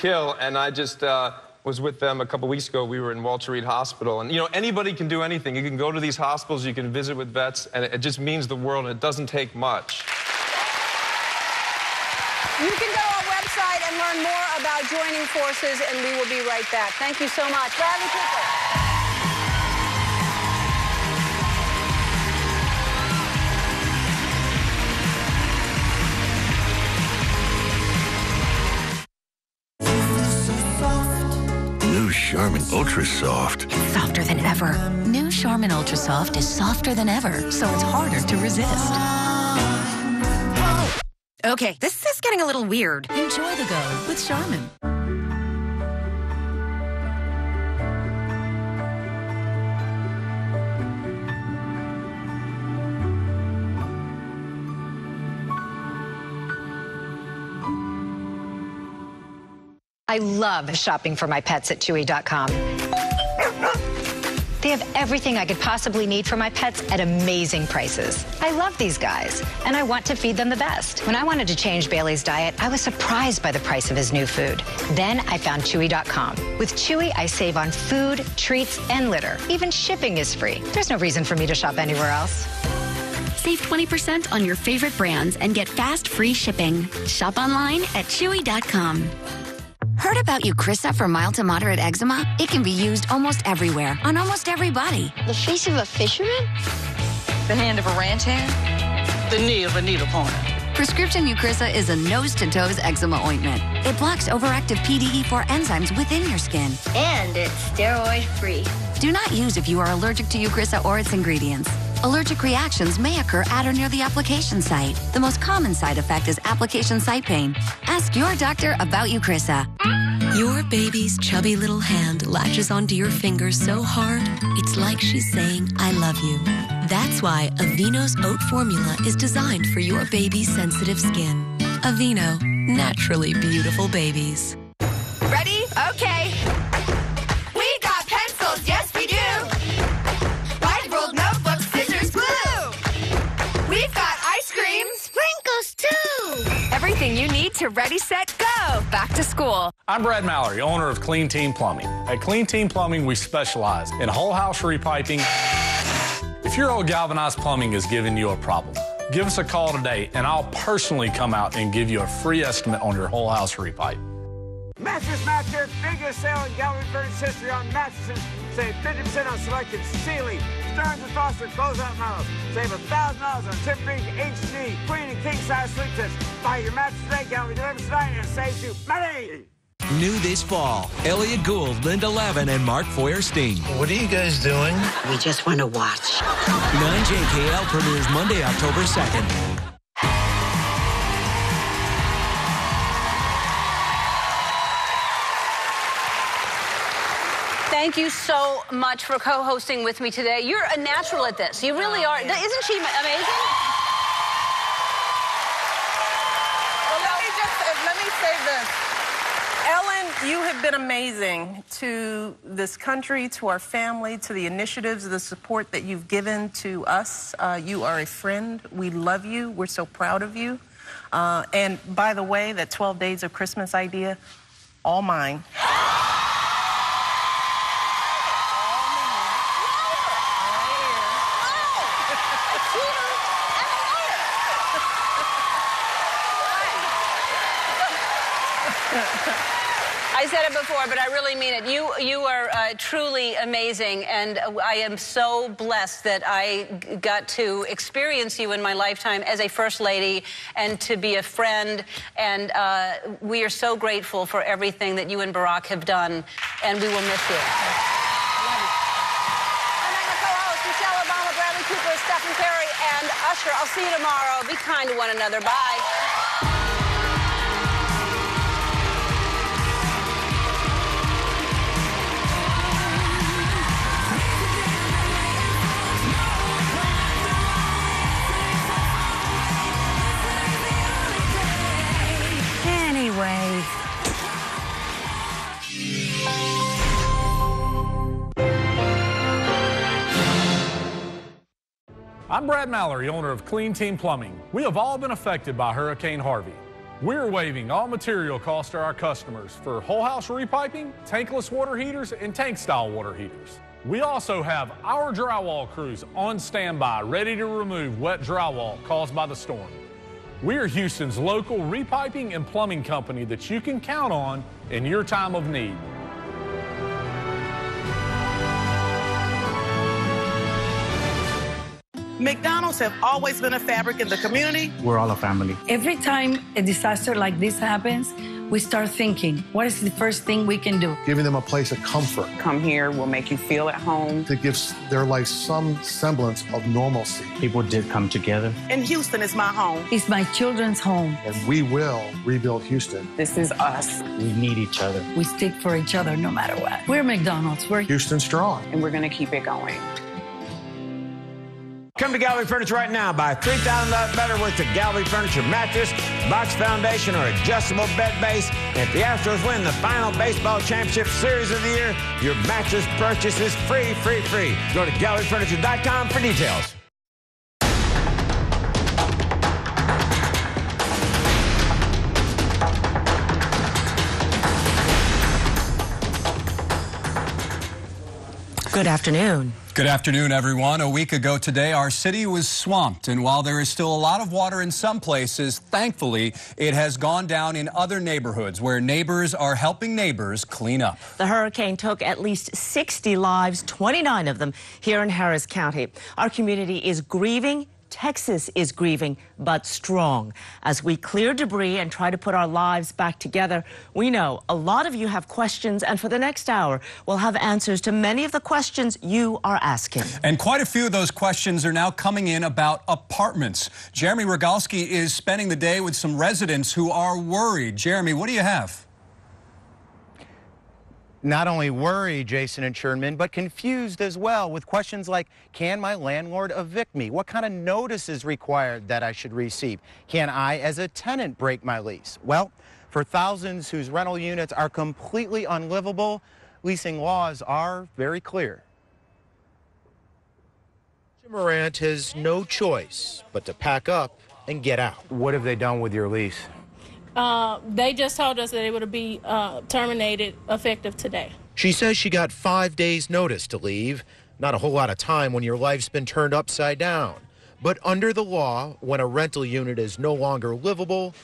kill, and I just was with them a couple weeks ago. We were in Walter Reed Hospital, and, you know, anybody can do anything. You can go to these hospitals, you can visit with vets, and it just means the world, and it doesn't take much. You can go to our website and learn more about joining forces, and we will be right back. Thank you so much. Bradley Cooper. Charmin Ultra Soft. It's softer than ever. New Charmin Ultra Soft is softer than ever, so it's harder to resist. Okay, this is getting a little weird. Enjoy the go with Charmin. I love shopping for my pets at Chewy.com. They have everything I could possibly need for my pets at amazing prices. I love these guys, and I want to feed them the best. When I wanted to change Bailey's diet, I was surprised by the price of his new food. Then I found Chewy.com. With Chewy, I save on food, treats, and litter. Even shipping is free. There's no reason for me to shop anywhere else. Save 20% on your favorite brands and get fast, free shipping. Shop online at Chewy.com. Heard about Eucrisa for mild to moderate eczema? It can be used almost everywhere, on almost every body. The face of a fisherman? The hand of a ranch hand? The knee of a needle pointer. Prescription Eucrisa is a nose-to-toes eczema ointment. It blocks overactive PDE4 enzymes within your skin. And it's steroid-free. Do not use if you are allergic to Eucrisa or its ingredients. Allergic reactions may occur at or near the application site. The most common side effect is application site pain. Ask your doctor about Eucrisa. Your baby's chubby little hand latches onto your fingers so hard, it's like she's saying, I love you. That's why Aveeno's oat formula is designed for your baby's sensitive skin. Aveeno, naturally beautiful babies. Ready? Okay. We got pencils, yes we do. White ruled notebooks, scissors, glue. We've got ice cream. Sprinkles too. Everything you need to ready, set, go. Back to school. I'm Brad Mallory, owner of Clean Team Plumbing. At Clean Team Plumbing, we specialize in whole house repiping. If your old galvanized plumbing is giving you a problem, give us a call today and I'll personally come out and give you a free estimate on your whole house repipe. Mattress Master, biggest sale in gallery furniture history on mattresses. Save 50% on selected Sealy, Stearns & Foster closeout models. Save $1,000 on Tempur-Pedic HD, queen and king size sleep sets. Buy your mattress today, gallery delivers tonight, and it saves you money. New this fall, Elliot Gould, Linda Lavin, and Mark Feuerstein. What are you guys doing? We just want to watch. 9JKL premieres Monday, October 2nd. Thank you so much for co-hosting with me today. You're a natural at this. You really are. Yeah. Isn't she amazing? Well, let me say this. Ellen, you have been amazing to this country, to our family, to the initiatives, the support that you've given to us. You are a friend. We love you. We're so proud of you. And by the way, that 12 Days of Christmas idea, all mine. I said it before, but I really mean it. You are truly amazing, and I am so blessed that I got to experience you in my lifetime as a First Lady and to be a friend, and we are so grateful for everything that you and Barack have done, and we will miss you. I'm my co-host, Michelle Obama, Bradley Cooper, Stephen Perry, and Usher. I'll see you tomorrow. Be kind to one another. Bye. I'm Brad Mallory, owner of Clean Team Plumbing. We have all been affected by Hurricane Harvey. We're waiving all material costs to our customers for whole house repiping, tankless water heaters, and tank style water heaters. We also have our drywall crews on standby, ready to remove wet drywall caused by the storm. We are Houston's local repiping and plumbing company that you can count on in your time of need. McDonald's have always been a fabric in the community. We're all a family. Every time a disaster like this happens, we start thinking, what is the first thing we can do? Giving them a place of comfort. Come here, we'll make you feel at home. To give their life some semblance of normalcy. People did come together. And Houston is my home. It's my children's home. And we will rebuild Houston. This is us. We need each other. We stick for each other no matter what. We're McDonald's. We're Houston strong. And we're going to keep it going. Come to Gallery Furniture right now. Buy $3,000 better worth of Gallery Furniture mattress, box foundation, or adjustable bed base. And if the Astros win the final baseball championship series of the year, your mattress purchase is free. Go to galleryfurniture.com for details. Good afternoon. Good afternoon, everyone. A week ago today, our city was swamped, and while there is still a lot of water in some places, thankfully, it has gone down in other neighborhoods where neighbors are helping neighbors clean up. The hurricane took at least 60 lives, 29 of them here in Harris County. Our community is grieving. Texas is grieving, but strong. As we clear debris and try to put our lives back together, we know a lot of you have questions, and for the next hour, we'll have answers to many of the questions you are asking. And quite a few of those questions are now coming in about apartments. Jeremy Rogalski is spending the day with some residents who are worried. Jeremy, what do you have? Not only worried, Jason and Sherman, but confused as well with questions like, can my landlord evict me? What kind of notice is required that I should receive? Can I, as a tenant, break my lease? Well, for thousands whose rental units are completely unlivable, leasing laws are very clear. Morant has no choice but to pack up and get out. What have they done with your lease? They just told us that it would be terminated effective today. She says she got 5 days notice to leave. Not a whole lot of time when your life's been turned upside down. But under the law, when a rental unit is no longer livable,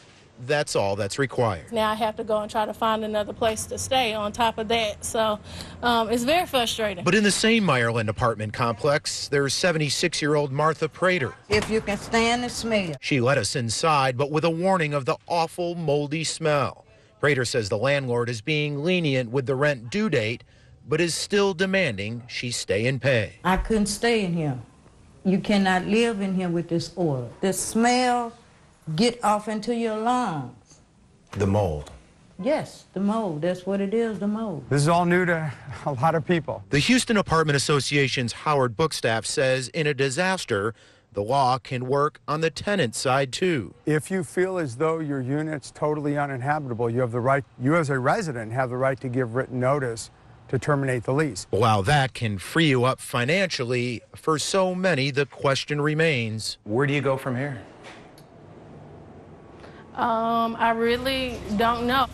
that's all that's required. Now I have to go and try to find another place to stay on top of that. So it's very frustrating. But in the same Meyerland apartment complex, there's 76-year-old Martha Prater. If you can stand the smell. She let us inside, but with a warning of the awful moldy smell. Prater says the landlord is being lenient with the rent due date, but is still demanding she stay and pay. I couldn't stay in here. You cannot live in here with this oil. The smell get off into your lungs. The mold. Yes, the mold. That's what it is, the mold. This is all new to a lot of people. The Houston Apartment Association's Howard Bookstaff says in a disaster, the law can work on the tenant side too. If you feel as though your unit's totally uninhabitable, you have the right, you as a resident have the right to give written notice to terminate the lease. While that can free you up financially, for so many the question remains, where do you go from here? I really don't know.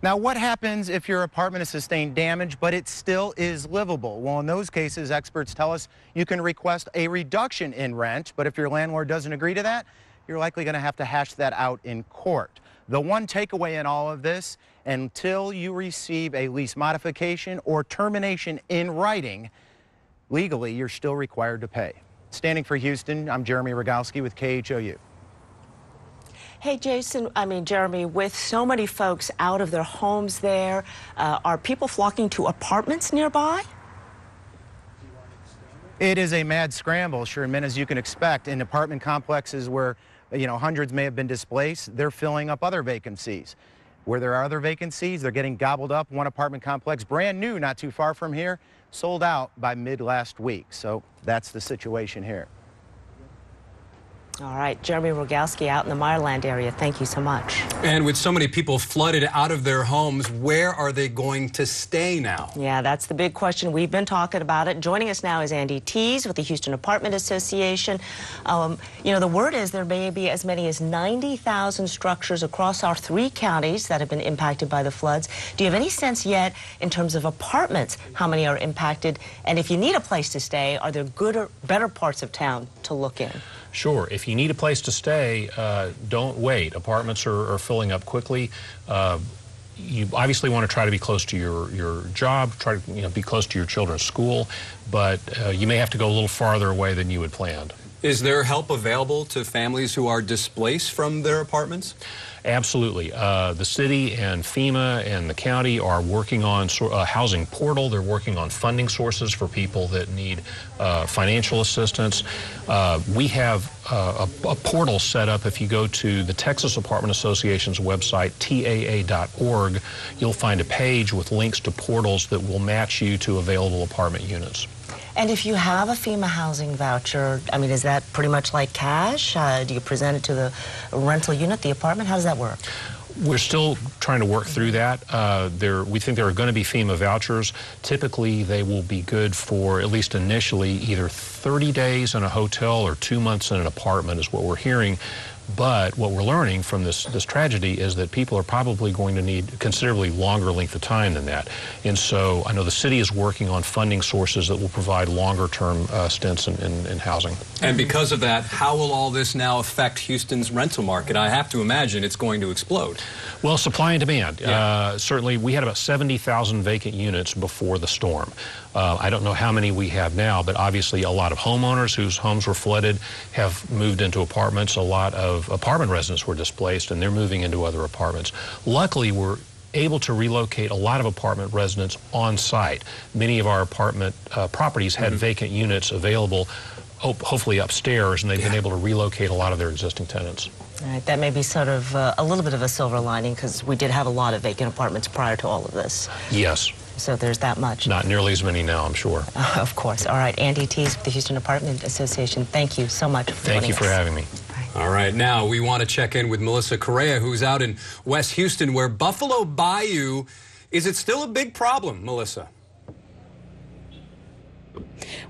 Now, what happens if your apartment has sustained damage, but it still is livable? Well, in those cases, experts tell us you can request a reduction in rent, but if your landlord doesn't agree to that, you're likely going to have to hash that out in court. The one takeaway in all of this, until you receive a lease modification or termination in writing, legally, you're still required to pay. Standing for Houston, I'm Jeremy Rogalski with KHOU. Hey, Jeremy, with so many folks out of their homes there, are people flocking to apartments nearby? It is a mad scramble, Sherman, as you can expect. In apartment complexes where, hundreds may have been displaced, they're filling up other vacancies. Where there are other vacancies, they're getting gobbled up. One apartment complex, brand new, not too far from here, sold out by mid last week. So that's the situation here. All right, Jeremy Rogowski out in the Meyerland area. Thank you so much. And with so many people flooded out of their homes, where are they going to stay now? Yeah, that's the big question. We've been talking about it. Joining us now is Andy Tees with the Houston Apartment Association. You know, the word is there may be as many as 90,000 structures across our 3 counties that have been impacted by the floods. Do you have any sense yet in terms of apartments, how many are impacted? And if you need a place to stay, are there good or better parts of town to look in? Sure. If you need a place to stay, don't wait. Apartments are filling up quickly. You obviously want to try to be close to your job, try to be close to your children's school, but you may have to go a little farther away than you had planned. Is there help available to families who are displaced from their apartments? Absolutely. The city and FEMA and the county are working on a housing portal. They're working on funding sources for people that need financial assistance. We have a portal set up. If you go to the Texas Apartment Association's website, TAA.org, you'll find a page with links to portals that will match you to available apartment units. And if you have a FEMA housing voucher, I mean, is that pretty much like cash? Do you present it to the rental unit, the apartment? How does that work? We're still trying to work through that. We think there are going to be FEMA vouchers. Typically, they will be good for, at least initially, either 30 days in a hotel or 2 months in an apartment is what we're hearing. But what we're learning from this tragedy is that people are probably going to need considerably longer length of time than that. And so I know the city is working on funding sources that will provide longer-term stints in housing. And because of that, how will all this now affect Houston's rental market? I have to imagine it's going to explode. Well, supply and demand. Yeah. Certainly, we had about 70,000 vacant units before the storm. I don't know how many we have now, but obviously a lot of homeowners whose homes were flooded have moved into apartments. A lot of apartment residents were displaced, and they're moving into other apartments. Luckily, we're able to relocate a lot of apartment residents on site. Many of our apartment properties had vacant units available, hopefully upstairs, and they've been able to relocate a lot of their existing tenants. All right, that may be sort of a little bit of a silver lining, because we did have a lot of vacant apartments prior to all of this. Yes. So there's that much. Not nearly as many now, I'm sure. Of course. All right, Andy Tees with the Houston Apartment Association, thank you so much for joining us. Thank you for having me. All right, now we want to check in with Melissa Correa, who's out in West Houston, where Buffalo Bayou, is it still a big problem, Melissa?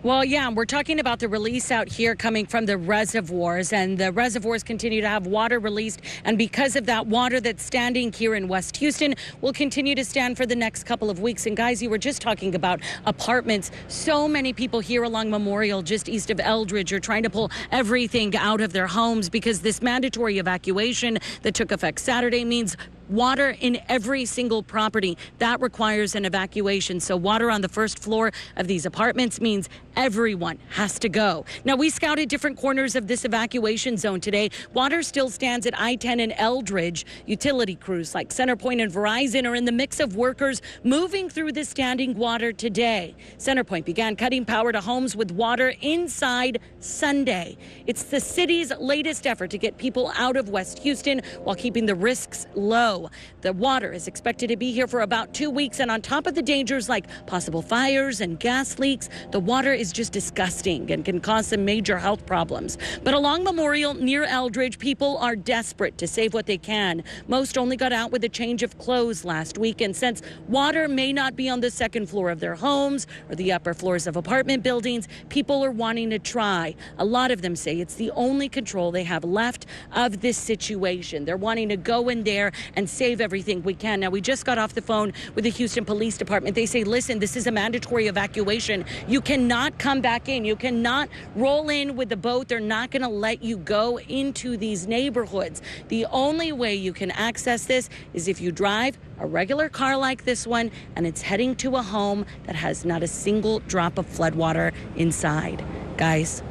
Well, yeah, we're talking about the release out here coming from the reservoirs, and the reservoirs continue to have water released. And because of that, water that's standing here in West Houston will continue to stand for the next couple of weeks. And guys, you were just talking about apartments. So many people here along Memorial, just east of Eldridge, are trying to pull everything out of their homes because this mandatory evacuation that took effect Saturday means water in every single property. That requires an evacuation. So water on the first floor of these apartments means everyone has to go. Now, we scouted different corners of this evacuation zone today. Water still stands at I-10 and Eldridge. Utility crews like CenterPoint and Verizon are in the mix of workers moving through the standing water today. CenterPoint began cutting power to homes with water inside Sunday. It's the city's latest effort to get people out of West Houston while keeping the risks low. The water is expected to be here for about 2 weeks, and on top of the dangers like possible fires and gas leaks, the water is just disgusting and can cause some major health problems. But along Memorial near Eldridge, people are desperate to save what they can. Most only got out with a change of clothes last week, and since water may not be on the second floor of their homes or the upper floors of apartment buildings, people are wanting to try. A lot of them say it's the only control they have left of this situation. They're wanting to go in there and save everything we can. Now, we just got off the phone with the Houston Police Department. They say, listen, this is a mandatory evacuation. You cannot come back in. You cannot roll in with the boat. They're not going to let you go into these neighborhoods. The only way you can access this is if you drive a regular car like this one and it's heading to a home that has not a single drop of floodwater inside. Guys.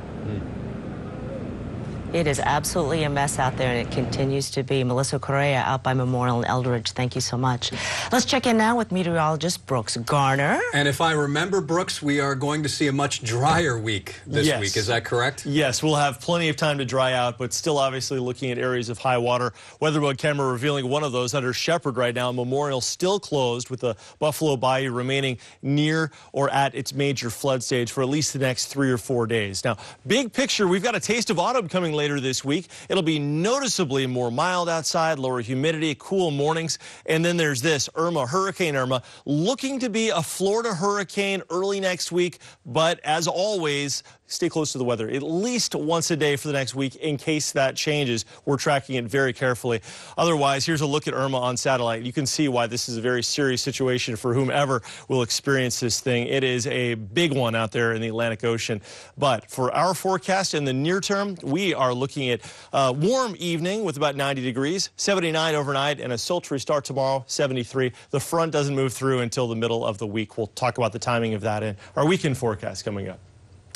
It is absolutely a mess out there, and it continues to be. Melissa Correa out by Memorial and Eldridge, thank you so much. Let's check in now with meteorologist Brooks Garner. And if I remember, Brooks, we are going to see a much drier week this week. Is that correct? Yes, we'll have plenty of time to dry out, but still obviously looking at areas of high water. Weather camera revealing one of those under Shepherd right now. Memorial still closed, with the Buffalo Bayou remaining near or at its major flood stage for at least the next 3 or 4 days. Now, big picture, we've got a taste of autumn coming later later this week. It'll be noticeably more mild outside, lower humidity, cool mornings. And then there's this, Hurricane Irma, looking to be a Florida hurricane early next week. But as always, stay close to the weather at least once a day for the next week in case that changes. We're tracking it very carefully. Otherwise, here's a look at Irma on satellite. You can see why this is a very serious situation for whomever will experience this thing. It is a big one out there in the Atlantic Ocean. But for our forecast in the near term, we are looking at a warm evening with about 90 degrees, 79 overnight, and a sultry start tomorrow, 73. The front doesn't move through until the middle of the week. We'll talk about the timing of that in our weekend forecast coming up.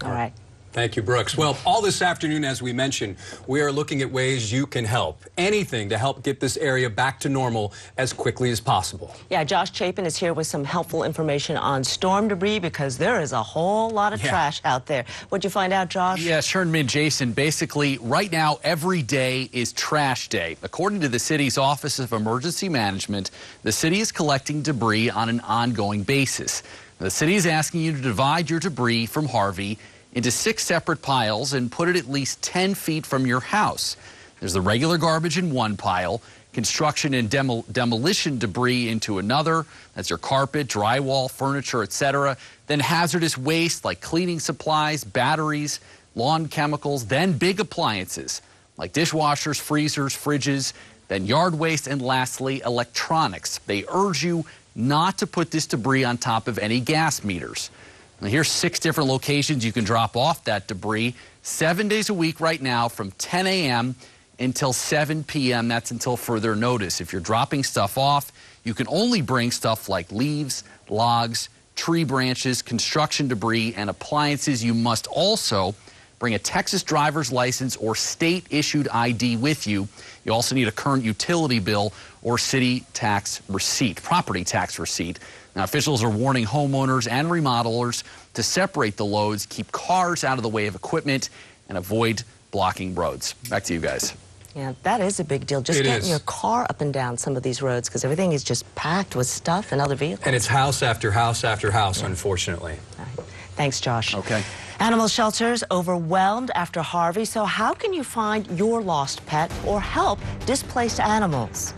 All right. Thank you, Brooks. Well, all this afternoon, as we mentioned, we are looking at ways you can help. Anything to help get this area back to normal as quickly as possible. Yeah, Josh Chapin is here with some helpful information on storm debris because there is a whole lot of trash out there. What'd you find out, Josh? Yeah, Sherman and Jason, basically right now every day is trash day. According to the city's Office of Emergency Management, the city is collecting debris on an ongoing basis. The city is asking you to divide your debris from Harvey into 6 separate piles and put it at least 10 feet from your house. There's the regular garbage in one pile, construction and demolition debris into another. That's your carpet, drywall, furniture, etc. Then hazardous waste like cleaning supplies, batteries, lawn chemicals, then big appliances like dishwashers, freezers, fridges, then yard waste, and lastly, electronics. They urge you not to put this debris on top of any gas meters. Now, here's 6 different locations you can drop off that debris 7 days a week right now from 10 a.m. until 7 p.m. That's until further notice. If you're dropping stuff off, you can only bring stuff like leaves, logs, tree branches, construction debris, and appliances. You must also bring a Texas driver's license or state-issued ID with you. You also need a current utility bill or city tax receipt, property tax receipt. Now, officials are warning homeowners and remodelers to separate the loads, keep cars out of the way of equipment, and avoid blocking roads. Back to you guys. Yeah, that is a big deal. Just getting your car up and down some of these roads because everything is just packed with stuff and other vehicles. And it's house after house after house, unfortunately. All right. Thanks, Josh. Okay. Animal shelters overwhelmed after Harvey. So how can you find your lost pet or help displaced animals?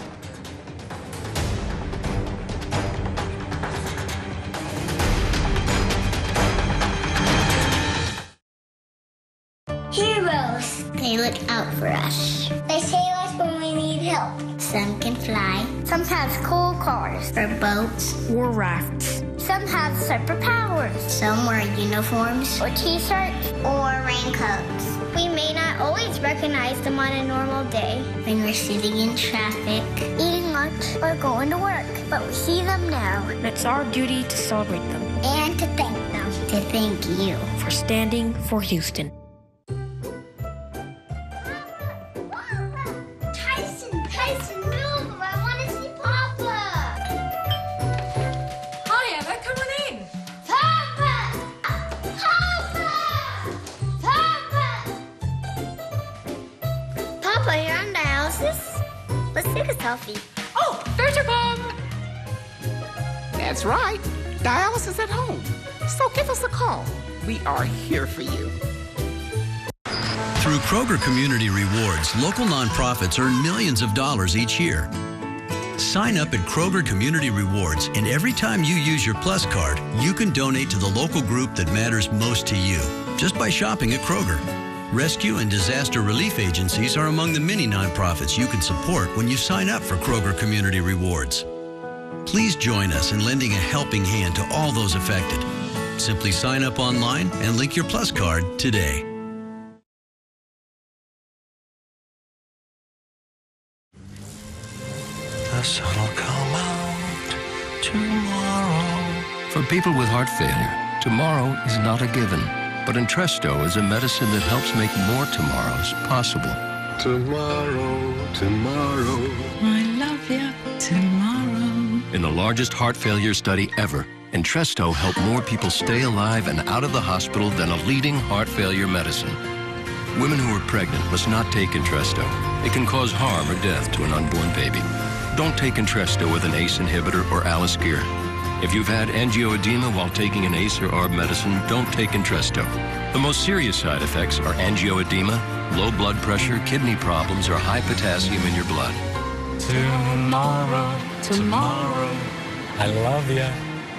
Heroes. They look out for us. They save us when we need help. Some can fly. Some have cool cars or boats or rafts. Some have superpowers. Some wear uniforms or t-shirts or raincoats. We may not always recognize them on a normal day when we're sitting in traffic, eating lunch, or going to work. But we see them now. It's our duty to celebrate them. And to thank them. To thank you for standing for Houston. Tyson, move! I want to see Papa! Hi, Emma, come on in. Papa! Papa! Papa! Papa, you're on dialysis? Let's take a selfie. Oh, there's your mom. That's right. Dialysis at home. So give us a call. We are here for you. Through Kroger Community Rewards, local nonprofits earn millions of dollars each year. Sign up at Kroger Community Rewards, and every time you use your Plus card, you can donate to the local group that matters most to you, just by shopping at Kroger. Rescue and disaster relief agencies are among the many nonprofits you can support when you sign up for Kroger Community Rewards. Please join us in lending a helping hand to all those affected. Simply sign up online and link your Plus card today. The sun will come out tomorrow. For people with heart failure, tomorrow is not a given. But Entresto is a medicine that helps make more tomorrows possible. Tomorrow, tomorrow. I love you tomorrow. In the largest heart failure study ever, Entresto helped more people stay alive and out of the hospital than a leading heart failure medicine. Women who are pregnant must not take Entresto. It can cause harm or death to an unborn baby. Don't take Entresto with an ACE inhibitor or Aliskir. If you've had angioedema while taking an ACE or ARB medicine, don't take Entresto. The most serious side effects are angioedema, low blood pressure, kidney problems, or high potassium in your blood. Tomorrow, tomorrow, I love you.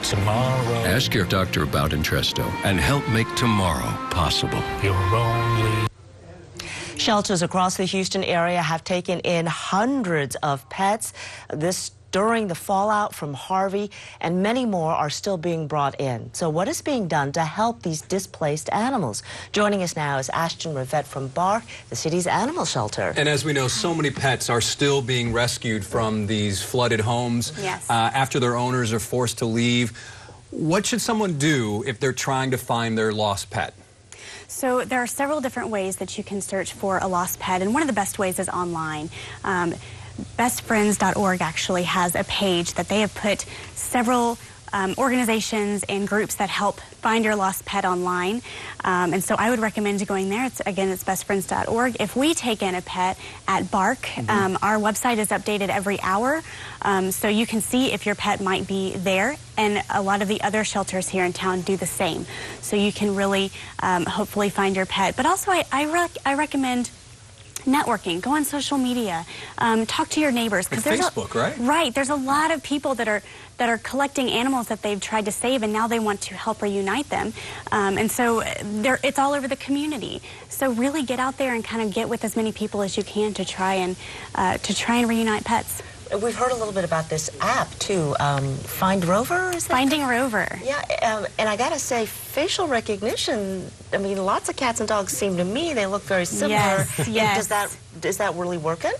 Tomorrow. Ask your doctor about Entresto and help make tomorrow possible. You're only... Shelters across the Houston area have taken in hundreds of pets. This during the fallout from Harvey, and many more are still being brought in. So what is being done to help these displaced animals? Joining us now is Ashton Rivette from BARC, the city's animal shelter. And as we know, so many pets are still being rescued from these flooded homes after their owners are forced to leave. What should someone do if they're trying to find their lost pet? So there are several different ways that you can search for a lost pet, and one of the best ways is online. Bestfriends.org actually has a page that they have put several organizations and groups that help find your lost pet online. And so I would recommend going there. It's bestfriends.org. If we take in a pet at BARC, our website is updated every hour. So you can see if your pet might be there. And a lot of the other shelters here in town do the same. So you can really hopefully find your pet. But also I recommend networking. Go on social media. Talk to your neighbors. Like Facebook, right? Right. There's a lot of people that are collecting animals that they've tried to save, and now they want to help reunite them. And so it's all over the community. So really get out there and kind of get with as many people as you can to try and reunite pets. We've heard a little bit about this app, too. Find Rover, is that? Finding Rover. Yeah, and I gotta say, facial recognition, I mean, lots of cats and dogs seem to me, they look very similar. Yes. Is that really working?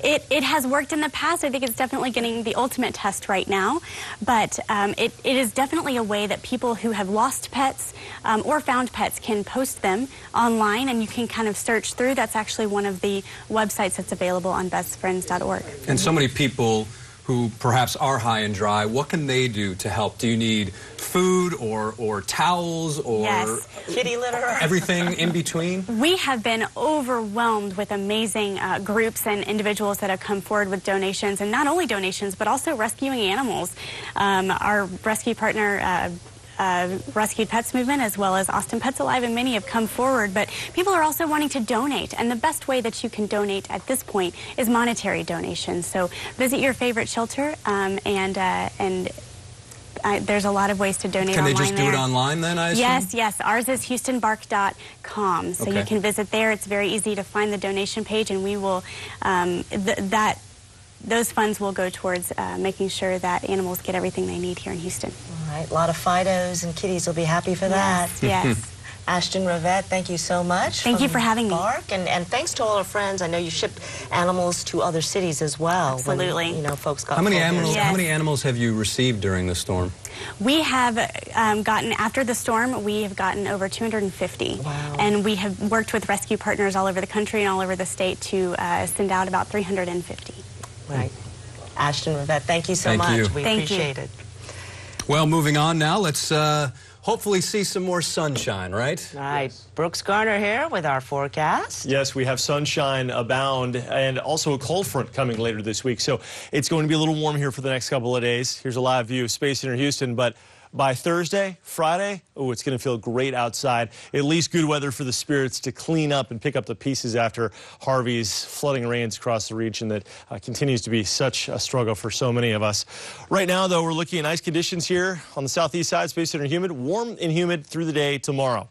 It has worked in the past. I think it's definitely getting the ultimate test right now. But it is definitely a way that people who have lost pets or found pets can post them online, and you can kind of search through. That's actually one of the websites that's available on bestfriends.org. And so many people who perhaps are high and dry, what can they do to help? Do you need food or towels or kitty litter? Everything in between? We have been overwhelmed with amazing groups and individuals that have come forward with donations, and not only donations, but also rescuing animals. Our rescue partner, Rescued Pets Movement, as well as Austin Pets Alive, and many have come forward, but people are also wanting to donate, and the best way that you can donate at this point is monetary donations. So visit your favorite shelter, there's a lot of ways to donate online. Can they just do it online then, I assume? Yes. Ours is HoustonBark.com, so you can visit there. It's very easy to find the donation page, and we will, those funds will go towards making sure that animals get everything they need here in Houston. All right, a lot of Fidos and kitties will be happy for that. Yes. Ashton Rivette, thank you so much. Thank you for having me. BARC, and thanks to all our friends. I know you ship animals to other cities as well. Absolutely. When, folks got How many animals have you received during the storm? We have gotten, after the storm, we have gotten over 250. Wow. And we have worked with rescue partners all over the country and all over the state to send out about 350. Right. Ashton Rivette, thank you so much. We appreciate it. Well, moving on now, let's hopefully see some more sunshine, right? All right. Brooks Garner here with our forecast. Yes, we have sunshine abound and also a cold front coming later this week. So it's going to be a little warm here for the next couple of days. Here's a live view of Space Center Houston, but by Thursday, Friday, it's going to feel great outside. At least good weather for the spirits to clean up and pick up the pieces after Harvey's flooding rains across the region that continues to be such a struggle for so many of us. Right now, though, we're looking at nice conditions here on the southeast side, Space Center humid, warm and humid through the day tomorrow.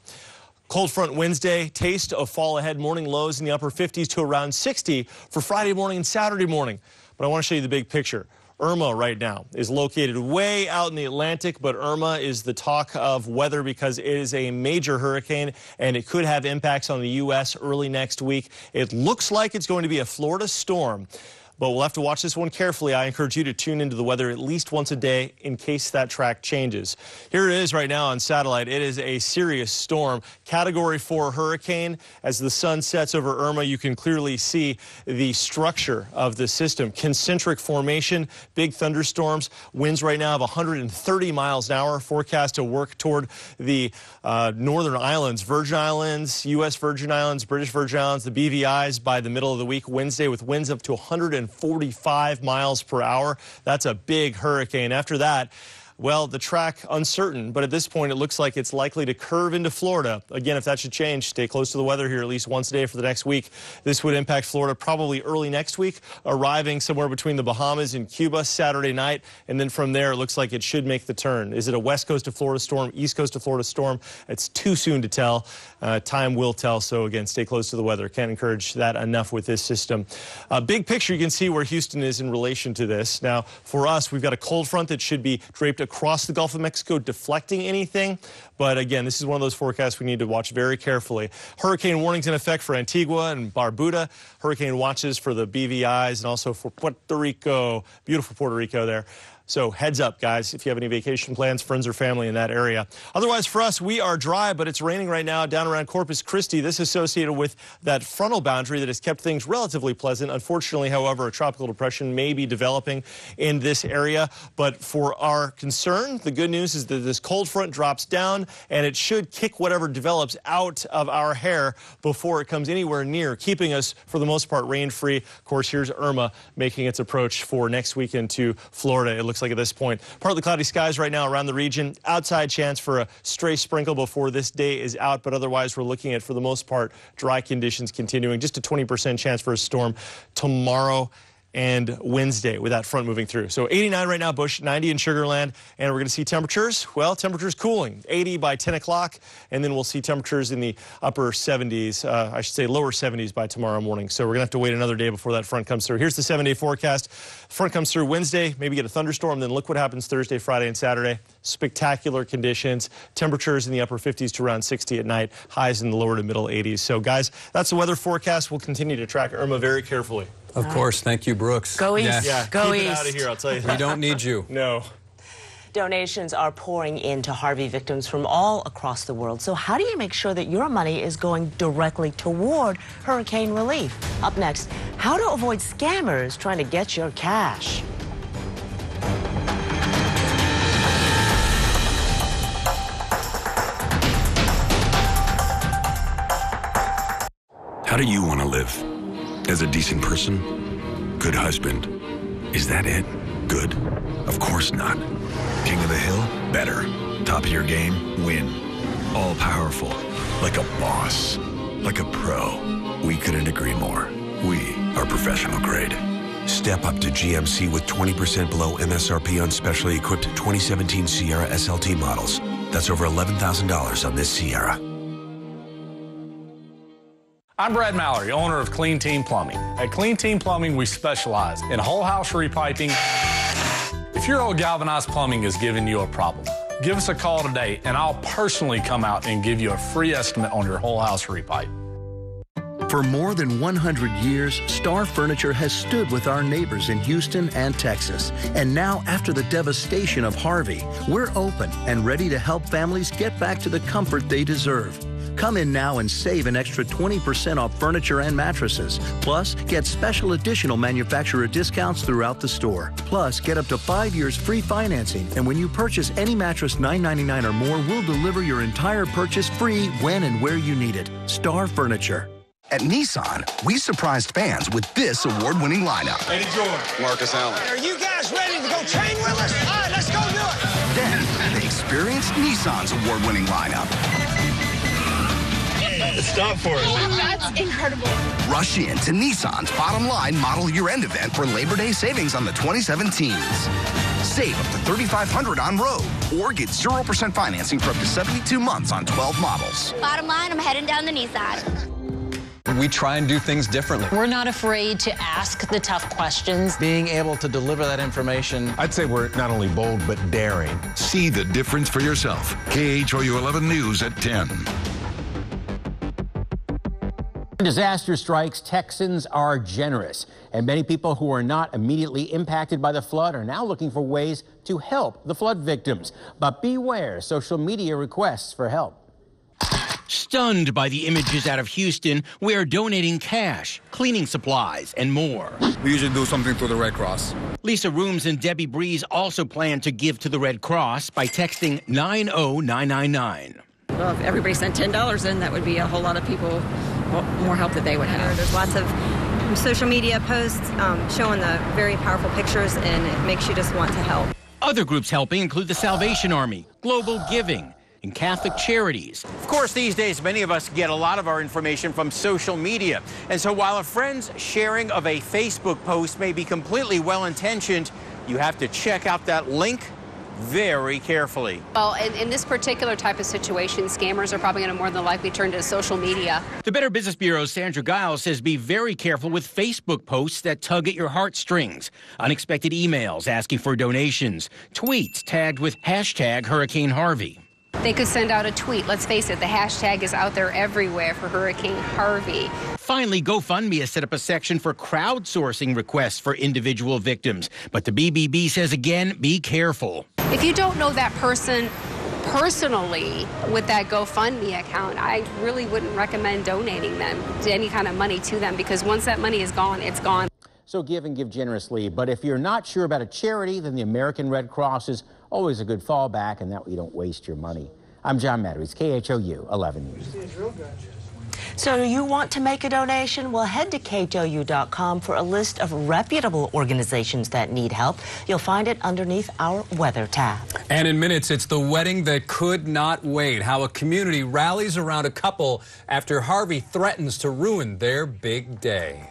Cold front Wednesday, taste of fall ahead, morning lows in the upper 50s to around 60 for Friday morning and Saturday morning. But I want to show you the big picture. Irma right now is located way out in the Atlantic, but Irma is the talk of weather because it is a major hurricane and it could have impacts on the U.S. early next week. It looks like it's going to be a Florida storm, but we'll have to watch this one carefully. I encourage you to tune into the weather at least once a day in case that track changes. Here it is right now on satellite. It is a serious storm, Category 4 hurricane. As the sun sets over Irma, you can clearly see the structure of the system. Concentric formation, big thunderstorms, winds right now of 130 miles an hour, forecast to work toward the northern islands, Virgin Islands, U.S. Virgin Islands, British Virgin Islands, the BVIs by the middle of the week, Wednesday, with winds up to 145 miles per hour. That's a big hurricane. After that, Well, the track uncertain, but at this point it looks like it's likely to curve into Florida. Again, if that should change, stay close to the weather here at least once a day for the next week. This would impact Florida probably early next week, arriving somewhere between the Bahamas and Cuba Saturday night. And then from there, it looks like it should make the turn. Is it a west coast of Florida storm, east coast of Florida storm? It's too soon to tell. Time will tell. So again, stay close to the weather. Can't encourage that enough with this system. Big picture, you can see where Houston is in relation to this. Now, for us, we've got a cold front that should be draped across the Gulf of Mexico, deflecting anything. But again, this is one of those forecasts we need to watch very carefully. Hurricane warnings in effect for Antigua and Barbuda. Hurricane watches for the BVIs and also for Puerto Rico. Beautiful Puerto Rico there. So heads up, guys, if you have any vacation plans, friends or family in that area. Otherwise, for us, we are dry, but it's raining right now down around Corpus Christi. This is associated with that frontal boundary that has kept things relatively pleasant. Unfortunately, however, a tropical depression may be developing in this area. But for our concern, the good news is that this cold front drops down, and it should kick whatever develops out of our hair before it comes anywhere near, keeping us, for the most part, rain-free. Of course, here's Irma making its approach for next weekend to Florida. It looks like at this point. Partly cloudy skies right now around the region. Outside chance for a stray sprinkle before this day is out, but otherwise we're looking at, for the most part, dry conditions continuing. Just a 20% chance for a storm tomorrow and Wednesday with that front moving through. So 89 right now, Bush, 90 in Sugar Land, and we're going to see temperatures. Well, temperatures cooling, 80 by 10 o'clock, and then we'll see temperatures in the upper 70s, I should say lower 70s by tomorrow morning. So we're going to have to wait another day before that front comes through. Here's the 7-day forecast. Front comes through Wednesday, maybe get a thunderstorm, then look what happens Thursday, Friday, and Saturday. Spectacular conditions. Temperatures in the upper 50s to around 60 at night, highs in the lower to middle 80s. So, guys, that's the weather forecast. We'll continue to track Irma very carefully. Of course. Thank you, Brooks. Go east. Yeah, Go keep east. it out of here, I'll tell you. We don't need you. No. Donations are pouring into Harvey victims from all across the world. So how do you make sure that your money is going directly toward hurricane relief? Up next, how to avoid scammers trying to get your cash. How do you want to live? As a decent person? Good husband? Is that it? Good? Of course not. King of the hill? Better. Top of your game? Win. All powerful. Like a boss. Like a pro. We couldn't agree more. We are professional grade. Step up to GMC with 20% below MSRP on specially equipped 2017 Sierra SLT models. That's over $11,000 on this Sierra. I'm Brad Mallory, owner of Clean Team Plumbing. At Clean Team Plumbing, we specialize in whole house repiping. If your old galvanized plumbing is giving you a problem, give us a call today and I'll personally come out and give you a free estimate on your whole house repipe. For more than 100 years, Star Furniture has stood with our neighbors in Houston and Texas. And now, after the devastation of Harvey, we're open and ready to help families get back to the comfort they deserve. Come in now and save an extra 20% off furniture and mattresses. Plus, get special additional manufacturer discounts throughout the store. Plus, get up to 5 years free financing. And when you purchase any mattress $9.99 or more, we'll deliver your entire purchase free when and where you need it. Star Furniture. At Nissan, we surprised fans with this award-winning lineup. Eddie George. Marcus Allen. Are you guys ready to go train with us? All right, let's go do it. Then, they experienced Nissan's award-winning lineup. Stop for it. That's incredible. Rush in to Nissan's Bottom Line Model Year-End event for Labor Day savings on the 2017s. Save up to $3,500 on road or get 0% financing for up to 72 months on 12 models. Bottom line, I'm heading down to Nissan. We try and do things differently. We're not afraid to ask the tough questions. Being able to deliver that information. I'd say we're not only bold, but daring. See the difference for yourself. KHOU 11 News at 10. Disaster strikes, Texans are generous, and many people who are not immediately impacted by the flood are now looking for ways to help the flood victims. But beware social media requests for help. Stunned by the images out of Houston, we are donating cash, cleaning supplies, and more. We usually do something through the Red Cross. Lisa Rooms and Debbie Breeze also plan to give to the Red Cross by texting 90999. Well, if everybody sent $10 in, that would be a whole lot of people, more help that they would have. There's lots of social media posts showing the very powerful pictures, and it makes you just want to help. Other groups helping include the Salvation Army, Global Giving, and Catholic Charities. Of course, these days, many of us get a lot of our information from social media. And so while a friend's sharing of a Facebook post may be completely well-intentioned, you have to check out that link very carefully. Well, in this particular type of situation, scammers are probably going to more than likely turn to social media. The Better Business Bureau's Sandra Giles says be very careful with Facebook posts that tug at your heartstrings. Unexpected emails asking for donations, tweets tagged with hashtag Hurricane Harvey. They could send out a tweet. Let's face it, the hashtag is out there everywhere for Hurricane Harvey. Finally, GoFundMe has set up a section for crowdsourcing requests for individual victims. But the BBB says again, be careful. If you don't know that person personally with that GoFundMe account, I really wouldn't recommend donating them to any kind of money to them, because once that money is gone, it's gone. So give and give generously. But if you're not sure about a charity, then the American Red Cross is always a good fallback, and that way you don't waste your money. I'm John Matteries, KHOU 11 News. So you want to make a donation? Well, head to KHOU.com for a list of reputable organizations that need help. You'll find it underneath our weather tab. And in minutes, it's the wedding that could not wait. How a community rallies around a couple after Harvey threatens to ruin their big day.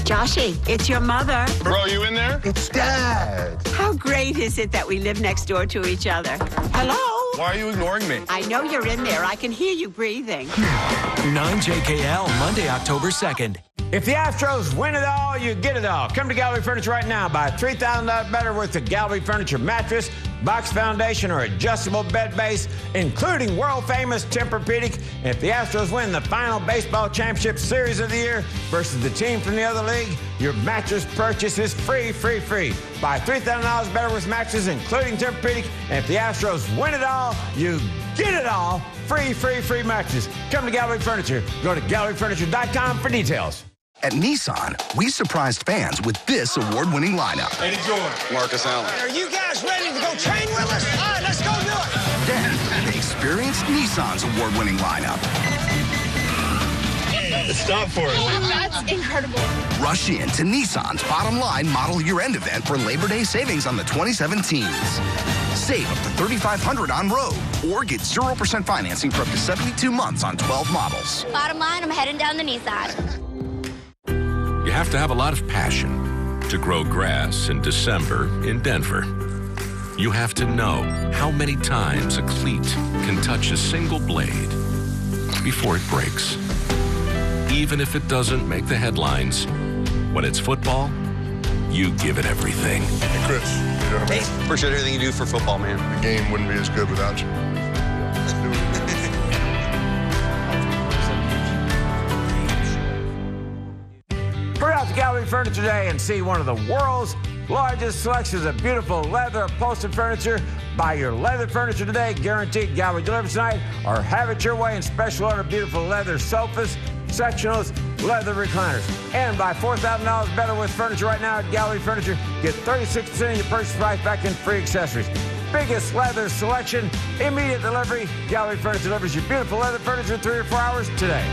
Joshy, it's your mother. Bro, you in there? It's Dad. How great is it that we live next door to each other? Hello? Why are you ignoring me? I know you're in there. I can hear you breathing. 9JKL, Monday, October 2nd. If the Astros win it all, you get it all. Come to Gallery Furniture right now. Buy a $3,000 better worth of Gallery Furniture mattress, box foundation, or adjustable bed base, including world-famous Tempur-Pedic. If the Astros win the final baseball championship series of the year versus the team from the other league, your mattress purchase is free, free, free. Buy $3,000 better worth mattresses, including Tempur-Pedic. And if the Astros win it all, you get it all. Free, free, free mattresses. Come to Gallery Furniture. Go to galleryfurniture.com for details. At Nissan, we surprised fans with this award-winning lineup. Eddie George. Marcus Allen. Are you guys ready to go train with us? All right, let's go do it. Then, they experienced Nissan's award-winning lineup. Stop for us. That's incredible. Rush in to Nissan's Bottom Line Model Year-End event for Labor Day savings on the 2017s. Save up to $3,500 on road or get 0% financing for up to 72 months on 12 models. Bottom line, I'm heading down to Nissan. You have to have a lot of passion to grow grass in December in Denver. You have to know how many times a cleat can touch a single blade before it breaks. Even if it doesn't make the headlines, when it's football, you give it everything. Hey, Chris. You know what I mean? Appreciate everything you do for football, man. The game wouldn't be as good without you. Hurry out to Gallery Furniture today and see one of the world's largest selections of beautiful leather upholstered furniture. Buy your leather furniture today, guaranteed Gallery delivers tonight, or have it your way in special order beautiful leather sofas, sectionals, leather recliners. And buy $4,000 better with furniture right now at Gallery Furniture. Get 36% of your purchase price back in free accessories. Biggest leather selection, immediate delivery. Gallery Furniture delivers your beautiful leather furniture in 3 or 4 hours today.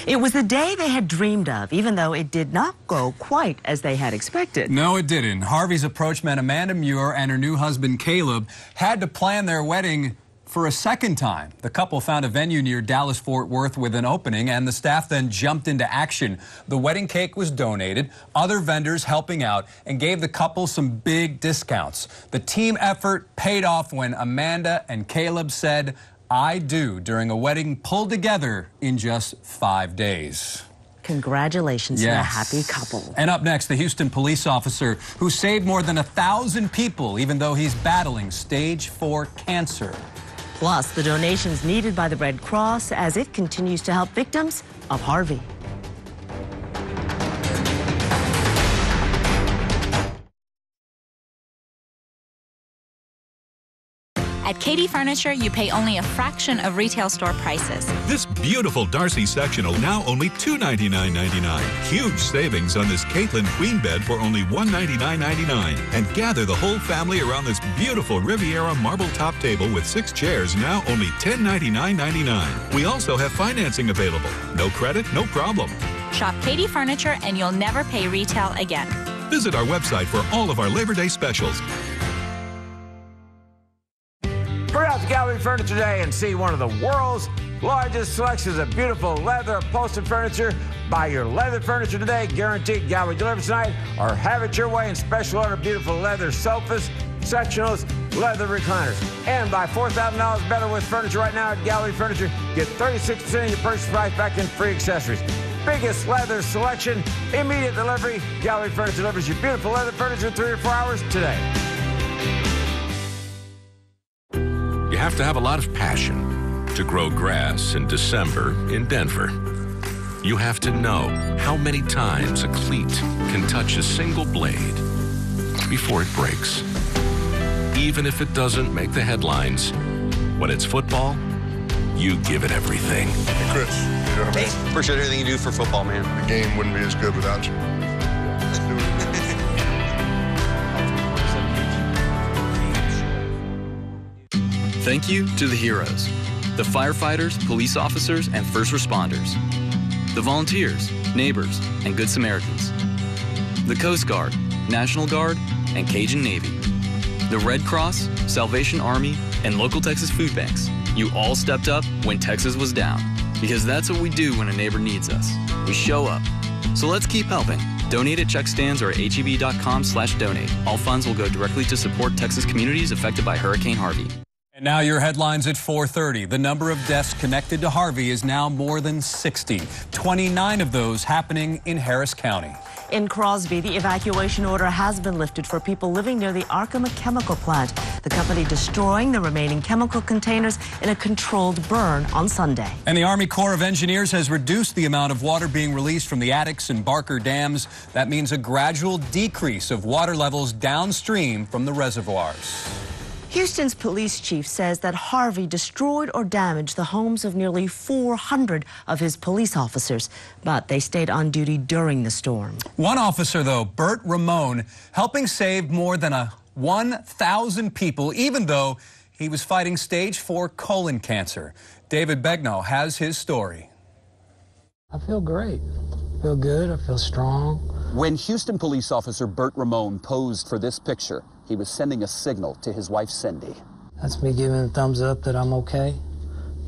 It was the day they had dreamed of, even though it did not go quite as they had expected. No, it didn't. Harvey's approach meant Amanda Muir and her new husband, Caleb, had to plan their wedding for a second time. The couple found a venue near Dallas-Fort Worth with an opening, and the staff then jumped into action. The wedding cake was donated, other vendors helping out, and gave the couple some big discounts. The team effort paid off when Amanda and Caleb said, "I do," during a wedding pulled together in just 5 days. Congratulations to a happy couple. And up next, the Houston police officer who saved more than 1,000 people, even though he's battling stage 4 cancer. Plus, the donations needed by the Red Cross as it continues to help victims of Harvey. At KHOU Furniture, you pay only a fraction of retail store prices. This beautiful Darcy sectional now only $299.99. Huge savings on this Caitlin queen bed for only $199.99. And gather the whole family around this beautiful Riviera marble top table with 6 chairs now only $1099.99. We also have financing available. No credit, no problem. Shop KHOU Furniture and you'll never pay retail again. Visit our website for all of our Labor Day specials. Hurry out to Gallery Furniture today and see one of the world's largest selections of beautiful leather upholstered furniture. Buy your leather furniture today, guaranteed Gallery delivers tonight, or have it your way in special order beautiful leather sofas, sectionals, leather recliners. And buy $4,000 better with furniture right now at Gallery Furniture. Get 36% of your purchase price back in free accessories. Biggest leather selection, immediate delivery. Gallery Furniture delivers your beautiful leather furniture in 3 or 4 hours today. You have to have a lot of passion to grow grass in December in Denver. You have to know how many times a cleat can touch a single blade before it breaks. Even if it doesn't make the headlines, when it's football, you give it everything. Hey, Chris, you know what I mean? Appreciate everything you do for football, man. The game wouldn't be as good without you. Thank you to the heroes, the firefighters, police officers, and first responders, the volunteers, neighbors, and Good Samaritans, the Coast Guard, National Guard, and Cajun Navy, the Red Cross, Salvation Army, and local Texas food banks. You all stepped up when Texas was down, because that's what we do when a neighbor needs us. We show up. So let's keep helping. Donate at check stands or at heb.com/donate. All funds will go directly to support Texas communities affected by Hurricane Harvey. And now your headlines at 4:30. The number of deaths connected to Harvey is now more than 60. 29 of those happening in Harris County. In Crosby, the evacuation order has been lifted for people living near the Arkema chemical plant. The company destroying the remaining chemical containers in a controlled burn on Sunday. And the Army Corps of Engineers has reduced the amount of water being released from the Attucks and Barker dams. That means a gradual decrease of water levels downstream from the reservoirs. Houston's police chief says that Harvey destroyed or damaged the homes of nearly 400 of his police officers, but they stayed on duty during the storm. One officer, though, Bert Ramon, helping save more than 1,000 people, even though he was fighting stage 4 colon cancer. David Begnaud has his story. I feel great. I feel good. I feel strong. When Houston police officer Bert Ramon posed for this picture, he was sending a signal to his wife, Cindy. That's me giving a thumbs up that I'm okay.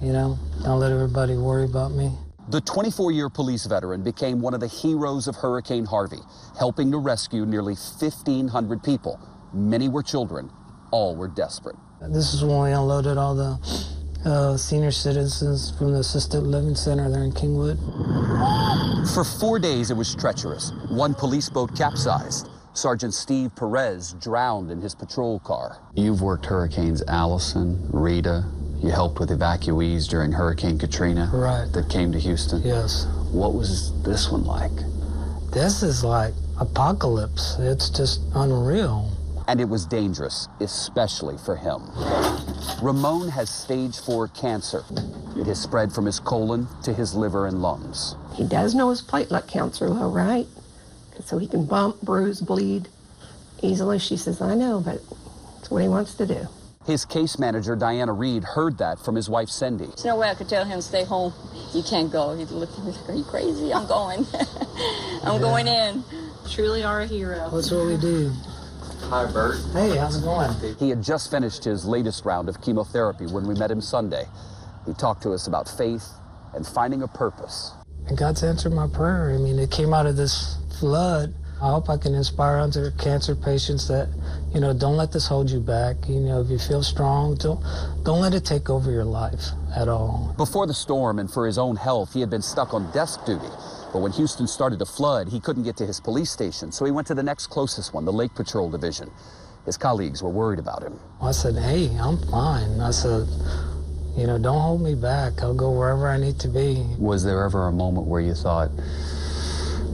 You know, don't let everybody worry about me. The 24-year police veteran became one of the heroes of Hurricane Harvey, helping to rescue nearly 1,500 people. Many were children. All were desperate. This is when we unloaded all the senior citizens from the assisted living center there in Kingwood. For 4 days, it was treacherous. One police boat capsized. Sergeant Steve Perez drowned in his patrol car. You've worked Hurricanes Allison, Rita. You helped with evacuees during Hurricane Katrina. Right. That came to Houston. Yes. What was this one like? This is like apocalypse. It's just unreal. And it was dangerous, especially for him. Ramon has stage 4 cancer. It has spread from his colon to his liver and lungs. He does know his platelet counts are low, right? So he can bump, bruise, bleed easily. She says, I know, but it's what he wants to do. His case manager, Diana Reed, heard that from his wife, Cindy. There's no way I could tell him to stay home. You can't go. He'd look at me like, are you crazy? I'm going. I'm going in. Truly are a hero. That's what we do. Hi, Bert. Hey, how's it going? He had just finished his latest round of chemotherapy when we met him Sunday. He talked to us about faith and finding a purpose. And God's answered my prayer. I mean, it came out of this flood. I hope I can inspire other cancer patients that, you know, don't let this hold you back. You know, if you feel strong, don't let it take over your life at all. Before the storm and for his own health, he had been stuck on desk duty. But when Houston started to flood, he couldn't get to his police station, so he went to the next closest one, the Lake Patrol Division. His colleagues were worried about him. I said, hey, I'm fine. I said, you know, don't hold me back. I'll go wherever I need to be. Was there ever a moment where you thought,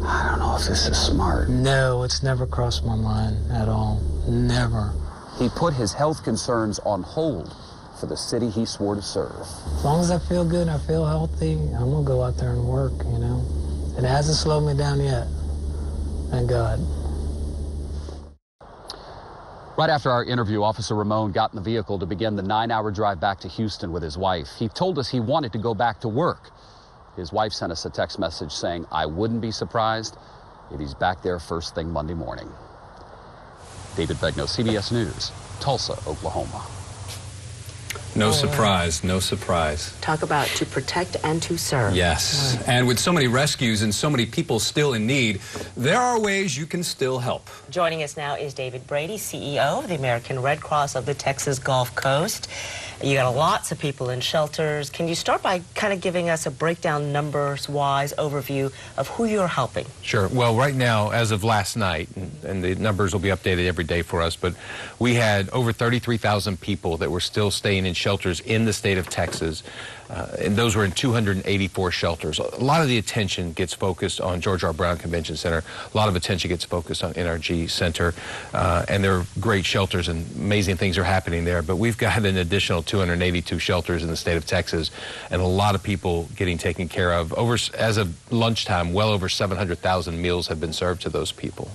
I don't know if this is smart? No, it's never crossed my mind at all. Never. He put his health concerns on hold for the city he swore to serve. As long as I feel good and I feel healthy, I'm going to go out there and work, you know. It hasn't slowed me down yet. Thank God. Right after our interview, Officer Ramon got in the vehicle to begin the 9-hour drive back to Houston with his wife. He told us he wanted to go back to work. His wife sent us a text message saying, "I wouldn't be surprised if he's back there first thing Monday morning." David Begno, CBS News, Tulsa, Oklahoma. No surprise, no surprise. Talk about to protect and to serve. Yes, and with so many rescues and so many people still in need, there are ways you can still help. Joining us now is David Brady, CEO of the American Red Cross of the Texas Gulf Coast. You got lots of people in shelters. Can you start by kind of giving us a breakdown numbers-wise overview of who you're helping? Sure. Well, right now, as of last night, and the numbers will be updated every day for us, but we had over 33,000 people that were still staying in shelters in the state of Texas. And those were in 284 shelters. A lot of the attention gets focused on George R. Brown Convention Center. A lot of attention gets focused on NRG Center. And they're great shelters and amazing things are happening there. But we've got an additional 282 shelters in the state of Texas and a lot of people getting taken care of. As of lunchtime, well over 700,000 meals have been served to those people.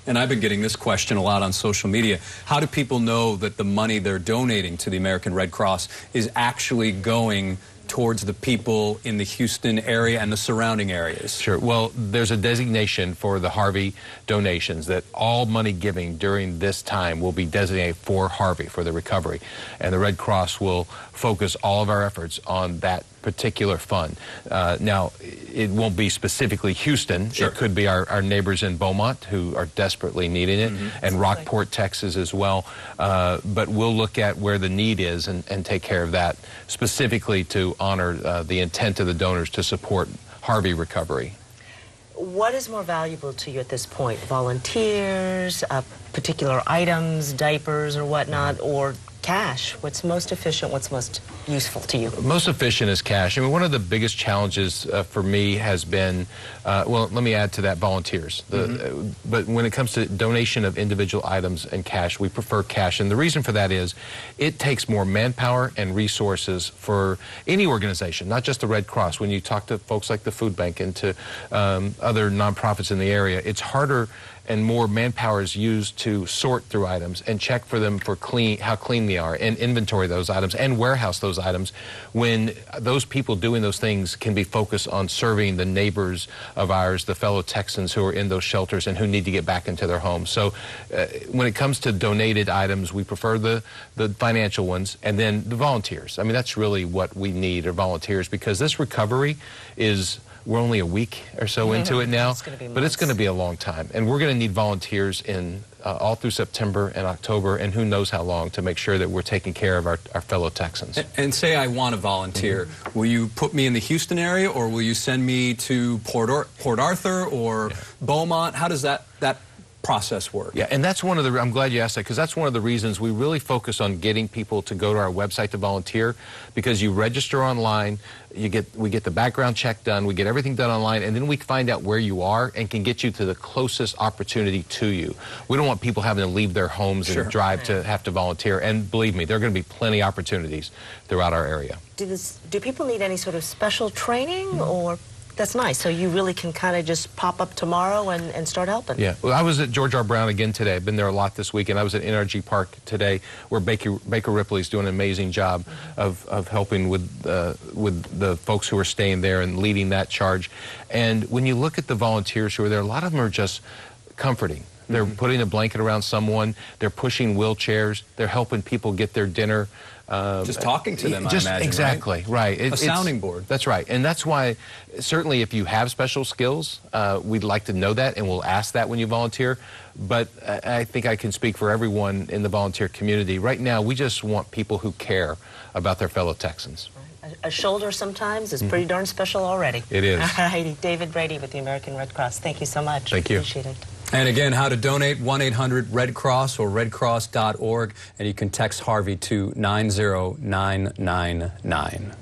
And I've been getting this question a lot on social media. How do people know that the money they're donating to the American Red Cross is actually going towards the people in the Houston area and the surrounding areas? Sure. Well, there's a designation for the Harvey donations that all money giving during this time will be designated for Harvey, for the recovery. And the Red Cross will focus all of our efforts on that particular fund. Now, it won't be specifically Houston. Sure. It could be our neighbors in Beaumont who are desperately needing it, and Rockport, Texas as well. But we'll look at where the need is and take care of that, specifically to honor the intent of the donors to support Harvey recovery. What is more valuable to you at this point? Volunteers, particular items, diapers or whatnot, or cash? What's most efficient? What's most useful to you? Most efficient is cash. I mean, one of the biggest challenges for me has been, well, let me add to that, volunteers. But when it comes to donation of individual items and cash, we prefer cash. And the reason for that is it takes more manpower and resources for any organization, not just the Red Cross. When you talk to folks like the Food Bank and to other nonprofits in the area, it's harder and more manpower is used to sort through items and check for them for how clean they are, and inventory those items and warehouse those items, when those people doing those things can be focused on serving the neighbors of ours, the fellow Texans who are in those shelters and who need to get back into their homes. So when it comes to donated items, we prefer the financial ones, and then the volunteers. I mean, that's really what we need, are volunteers, because this recovery is, we're only a week or so into it now, but it's going to be a long time. And we're going to need volunteers in all through September and October, and who knows how long, to make sure that we're taking care of our fellow Texans. And say I want to volunteer. Will you put me in the Houston area, or will you send me to Port Arthur or Beaumont? How does that process work? Yeah, and that's one of the, I'm glad you asked that, because that's one of the reasons we really focus on getting people to go to our website to volunteer, because you register online, we get the background check done, we get everything done online, and then we find out where you are and can get you to the closest opportunity to you. We don't want people having to leave their homes and drive to have to volunteer, and believe me, there are going to be plenty of opportunities throughout our area. Do people need any sort of special training, or? That's nice. So you really can kind of just pop up tomorrow and start helping. Yeah. Well, I was at George R. Brown again today. I've been there a lot this week, and I was at NRG Park today, where Baker Ripley's doing an amazing job of helping with the folks who are staying there and leading that charge. And when you look at the volunteers who are there, a lot of them are just comforting. They're putting a blanket around someone. They're pushing wheelchairs. They're helping people get their dinner. Just talking to them, I imagine, exactly, right? A sounding board. That's right. And that's why, certainly, if you have special skills, we'd like to know that, and we'll ask that when you volunteer. But I think I can speak for everyone in the volunteer community. Right now, we just want people who care about their fellow Texans. A shoulder sometimes is pretty darn special already. It is. All righty. David Brady with the American Red Cross. Thank you so much. Thank you. Appreciate it. And again, how to donate, 1-800-RED-CROSS or redcross.org, and you can text Harvey to 90999.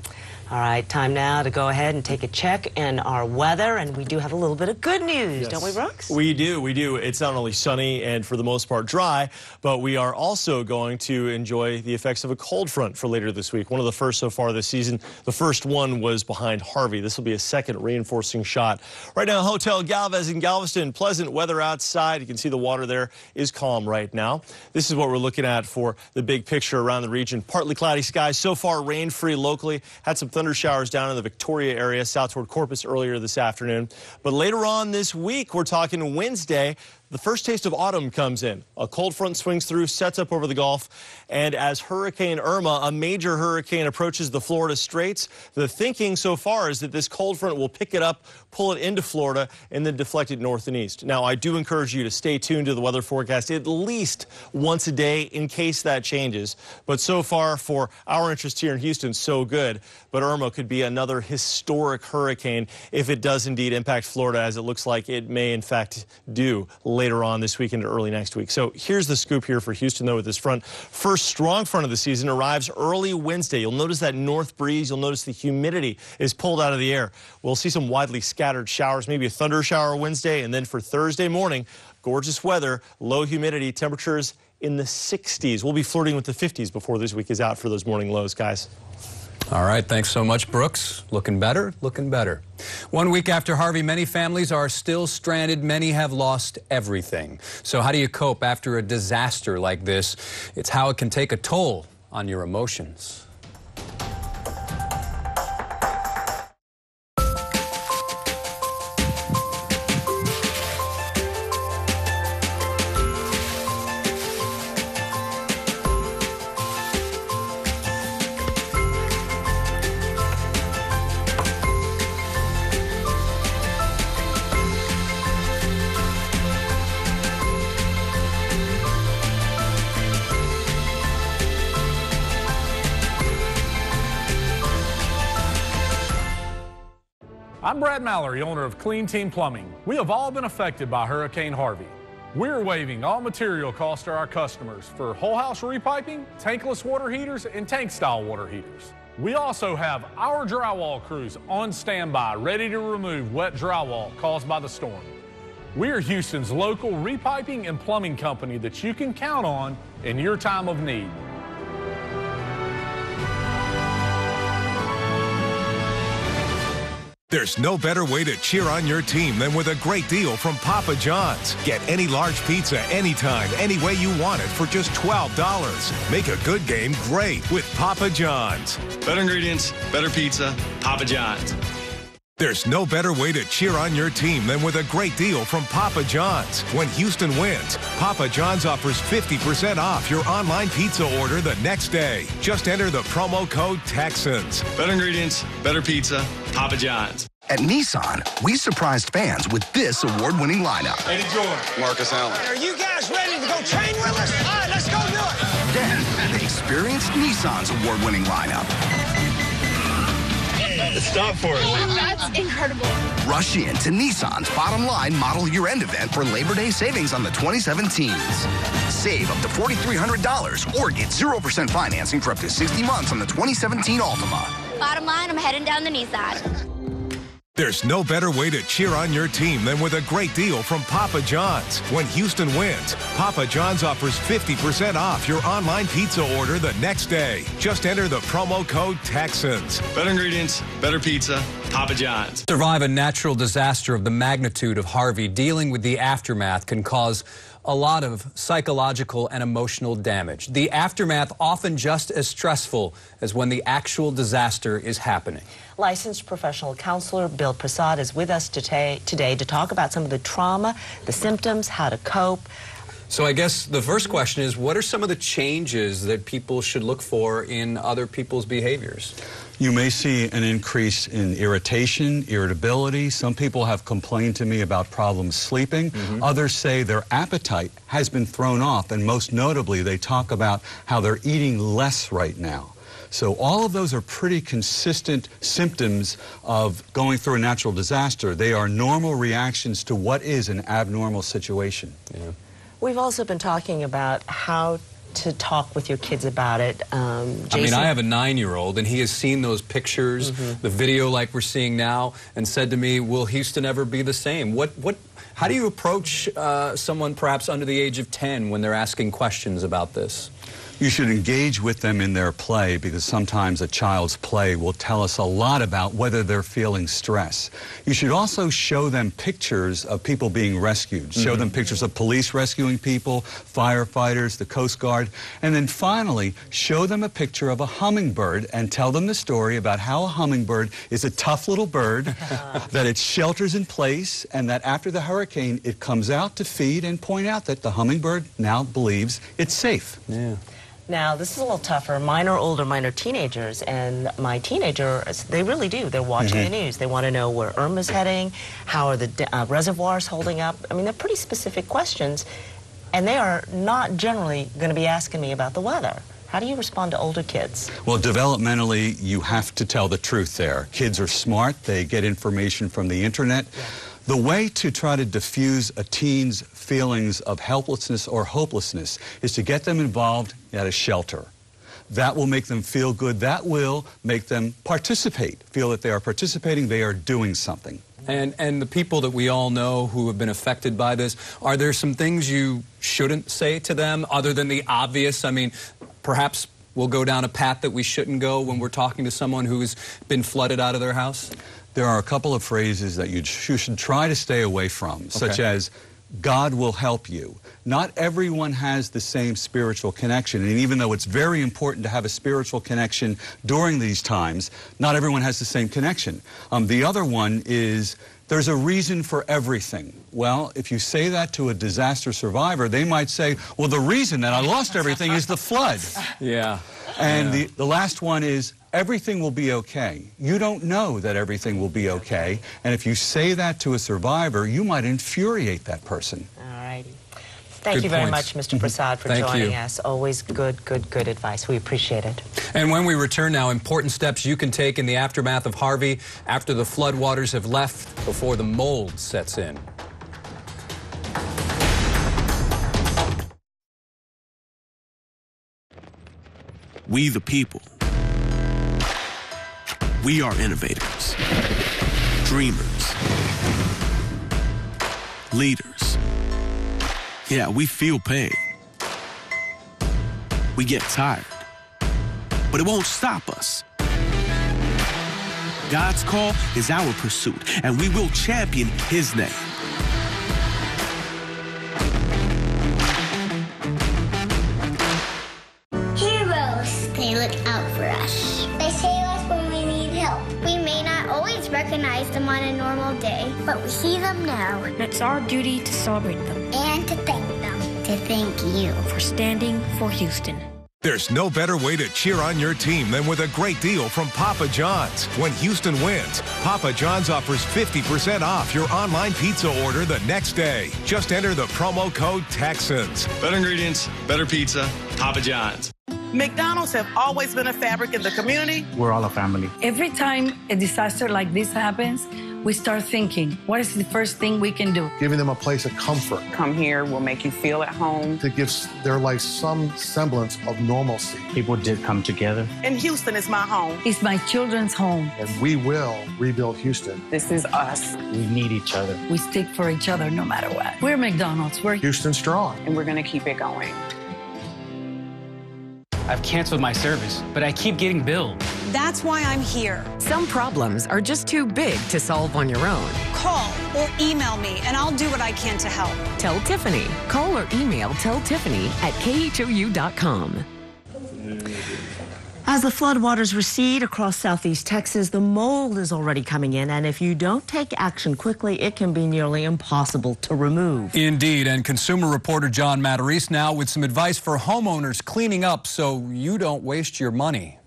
All right, time now to go ahead and take a check in our weather, and we do have a little bit of good news, don't we, Brooks? We do. It's not only sunny and for the most part dry, but we are also going to enjoy the effects of a cold front for later this week. One of the first so far this season. The first one was behind Harvey. This will be a second reinforcing shot. Right now, Hotel Galvez in Galveston, pleasant weather outside. You can see the water there is calm right now. This is what we're looking at for the big picture around the region. Partly cloudy skies. So far, rain-free locally. Had some thunder showers down in the Victoria area, south toward Corpus earlier this afternoon. But later on this week, we're talking Wednesday, the first taste of autumn comes in. A cold front swings through, sets up over the Gulf, and as Hurricane Irma, a major hurricane, approaches the Florida Straits, the thinking so far is that this cold front will pick it up, pull it into Florida, and then deflect it north and east. Now, I do encourage you to stay tuned to the weather forecast at least once a day in case that changes. But so far, for our interest here in Houston, so good. But Irma could be another historic hurricane if it does indeed impact Florida, as it looks like it may in fact do later on this week into early next week. So here's the scoop here for Houston, though, with this front. First strong front of the season arrives early Wednesday. You'll notice that north breeze. You'll notice the humidity is pulled out of the air. We'll see some widely scattered showers, maybe a thunder shower Wednesday. And then for Thursday morning, gorgeous weather, low humidity, temperatures in the 60s. We'll be flirting with the 50s before this week is out for those morning lows, guys. All right, thanks so much, Brooks. Looking better, looking better. 1 week after Harvey, many families are still stranded. Many have lost everything. So how do you cope after a disaster like this? It's how it can take a toll on your emotions. I'm Brad Mallory, owner of Clean Team Plumbing. We have all been affected by Hurricane Harvey. We're waiving all material costs to our customers for whole house repiping, tankless water heaters, and tank style water heaters. We also have our drywall crews on standby, ready to remove wet drywall caused by the storm. We are Houston's local repiping and plumbing company that you can count on in your time of need. There's no better way to cheer on your team than with a great deal from Papa John's. Get any large pizza anytime, any way you want it for just $12. Make a good game great with Papa John's. Better ingredients, better pizza, Papa John's. There's no better way to cheer on your team than with a great deal from Papa John's. When Houston wins, Papa John's offers 50% off your online pizza order the next day. Just enter the promo code TEXANS. Better ingredients, better pizza, Papa John's. At Nissan, we surprised fans with this award-winning lineup. Eddie George. Marcus Allen. Are you guys ready to go train with us? All right, let's go do it. Then, they experienced Nissan's award-winning lineup. Stop for it. That's incredible. Rush in to Nissan's Bottom Line Model Year End event for Labor Day savings on the 2017s. Save up to $4,300 or get 0% financing for up to 60 months on the 2017 Altima. Bottom line, I'm heading down to Nissan. There's no better way to cheer on your team than with a great deal from Papa John's. When Houston wins, Papa John's offers 50% off your online pizza order the next day. Just enter the promo code TEXANS. Better ingredients, better pizza, Papa John's. Survive a natural disaster of the magnitude of Harvey. Dealing with the aftermath can cause a lot of psychological and emotional damage. The aftermath often just as stressful as when the actual disaster is happening. Licensed professional counselor Bill Prasad is with us today to talk about some of the trauma, the symptoms, how to cope. So I guess the first question is, what are some of the changes that people should look for in other people's behaviors? You may see an increase in irritation, irritability. Some people have complained to me about problems sleeping. Others say their appetite has been thrown off, and most notably, they talk about how they're eating less right now. So all of those are pretty consistent symptoms of going through a natural disaster. They are normal reactions to what is an abnormal situation. We've also been talking about how to talk with your kids about it. Jason? I mean, I have a 9-year-old, and he has seen those pictures, the video like we're seeing now, and said to me, will Houston ever be the same? How do you approach someone perhaps under the age of 10 when they're asking questions about this? You should engage with them in their play, because sometimes a child's play will tell us a lot about whether they're feeling stress. You should also show them pictures of people being rescued. Show them pictures of police rescuing people, firefighters, the Coast Guard, and then finally show them a picture of a hummingbird and tell them the story about how a hummingbird is a tough little bird, that it shelters in place, and that after the hurricane it comes out to feed, and point out that the hummingbird now believes it's safe. Yeah. Now, this is a little tougher. Mine are older, mine are teenagers, and my teenagers, they really do. They're watching the news. They want to know where Irma's heading, how are the reservoirs holding up. I mean, they're pretty specific questions, and they are not generally going to be asking me about the weather. How do you respond to older kids? Well, developmentally, you have to tell the truth there. Kids are smart. They get information from the internet. Yeah. The way to try to diffuse a teen's feelings of helplessness or hopelessness is to get them involved at a shelter. That will make them feel good. That will make them participate, feel that they are participating, they are doing something. And the people that we all know who have been affected by this, are there some things you shouldn't say to them other than the obvious? I mean, perhaps we'll go down a path that we shouldn't go when we're talking to someone who's been flooded out of their house? There are a couple of phrases that you should try to stay away from, such as, God will help you. Not everyone has the same spiritual connection, and even though it's very important to have a spiritual connection during these times, not everyone has the same connection. The other one is, there's a reason for everything. Well, if you say that to a disaster survivor, they might say, well, the reason that I lost everything is the flood. Yeah. And the last one is, everything will be okay. You don't know that everything will be okay, and if you say that to a survivor, you might infuriate that person. All righty. Thank you very much, Mr. Prasad, for joining us. Always good advice. We appreciate it. And when we return now, important steps you can take in the aftermath of Harvey after the floodwaters have left, before the mold sets in. We the people. We are innovators, dreamers, leaders. Yeah, we feel pain. We get tired, but it won't stop us. God's call is our pursuit, and we will champion His name. Heroes, they look out for us. They save us when we need help. We may not always recognize them on a normal day, but we see them now. It's our duty to celebrate them. And to thank them. To thank you. For standing for Houston. There's no better way to cheer on your team than with a great deal from Papa John's. When Houston wins, Papa John's offers 50% off your online pizza order the next day. Just enter the promo code Texans. Better ingredients, better pizza, Papa John's. McDonald's have always been a fabric in the community. We're all a family. Every time a disaster like this happens, we start thinking, what is the first thing we can do? Giving them a place of comfort. Come here will make you feel at home. To give their life some semblance of normalcy. People did come together. And Houston is my home. It's my children's home. And we will rebuild Houston. This is us. We need each other. We stick for each other no matter what. We're McDonald's. We're Houston strong. And we're going to keep it going. I've canceled my service, but I keep getting billed. That's why I'm here. Some problems are just too big to solve on your own. Call or email me, and I'll do what I can to help. Tell Tiffany. Call or email Tell Tiffany at KHOU.com. As the floodwaters recede across southeast Texas, the mold is already coming in, and if you don't take action quickly, it can be nearly impossible to remove. Indeed, and consumer reporter John Matarese now with some advice for homeowners cleaning up so you don't waste your money.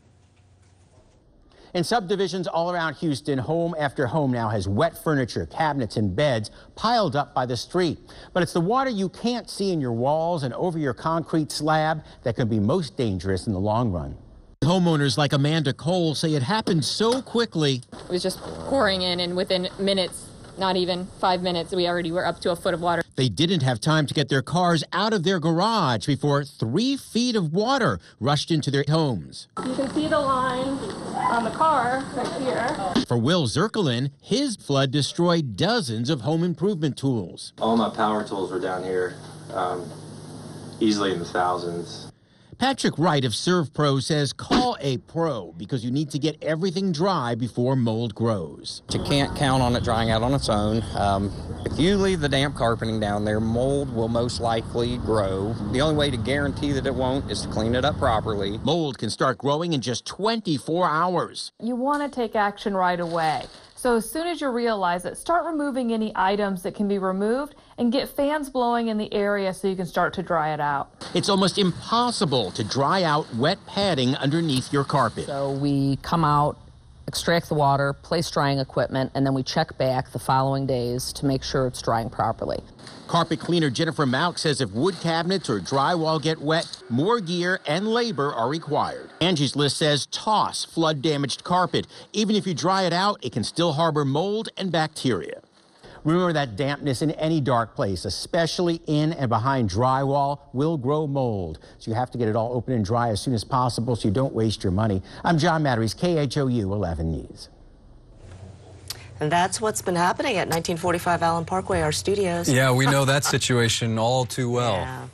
In subdivisions all around Houston, home after home now has wet furniture, cabinets, and beds piled up by the street. But it's the water you can't see in your walls and over your concrete slab that can be most dangerous in the long run. Homeowners like Amanda Cole say it happened so quickly. It was just pouring in, and within minutes, not even 5 minutes, we already were up to a foot of water. They didn't have time to get their cars out of their garage before 3 feet of water rushed into their homes. You can see the line on the car right here. For Will Zirkelin, his flood destroyed dozens of home improvement tools. All my power tools were down here, easily in the thousands. Patrick Wright of ServPro says call a pro because you need to get everything dry before mold grows. You can't count on it drying out on its own. If you leave the damp carpeting down there, mold will most likely grow. The only way to guarantee that it won't is to clean it up properly. Mold can start growing in just 24 hours. You want to take action right away. So as soon as you realize it, start removing any items that can be removed and get fans blowing in the area so you can start to dry it out. It's almost impossible to dry out wet padding underneath your carpet. So we come out, extract the water, place drying equipment, and then we check back the following days to make sure it's drying properly. Carpet cleaner Jennifer Malk says if wood cabinets or drywall get wet, more gear and labor are required. Angie's List says toss flood-damaged carpet. Even if you dry it out, it can still harbor mold and bacteria. Remember that dampness in any dark place, especially in and behind drywall, will grow mold. So you have to get it all open and dry as soon as possible so you don't waste your money. I'm John Matteries, KHOU 11 News. And that's what's been happening at 1945 Allen Parkway, our studios. Yeah, we know that situation all too well. Yeah.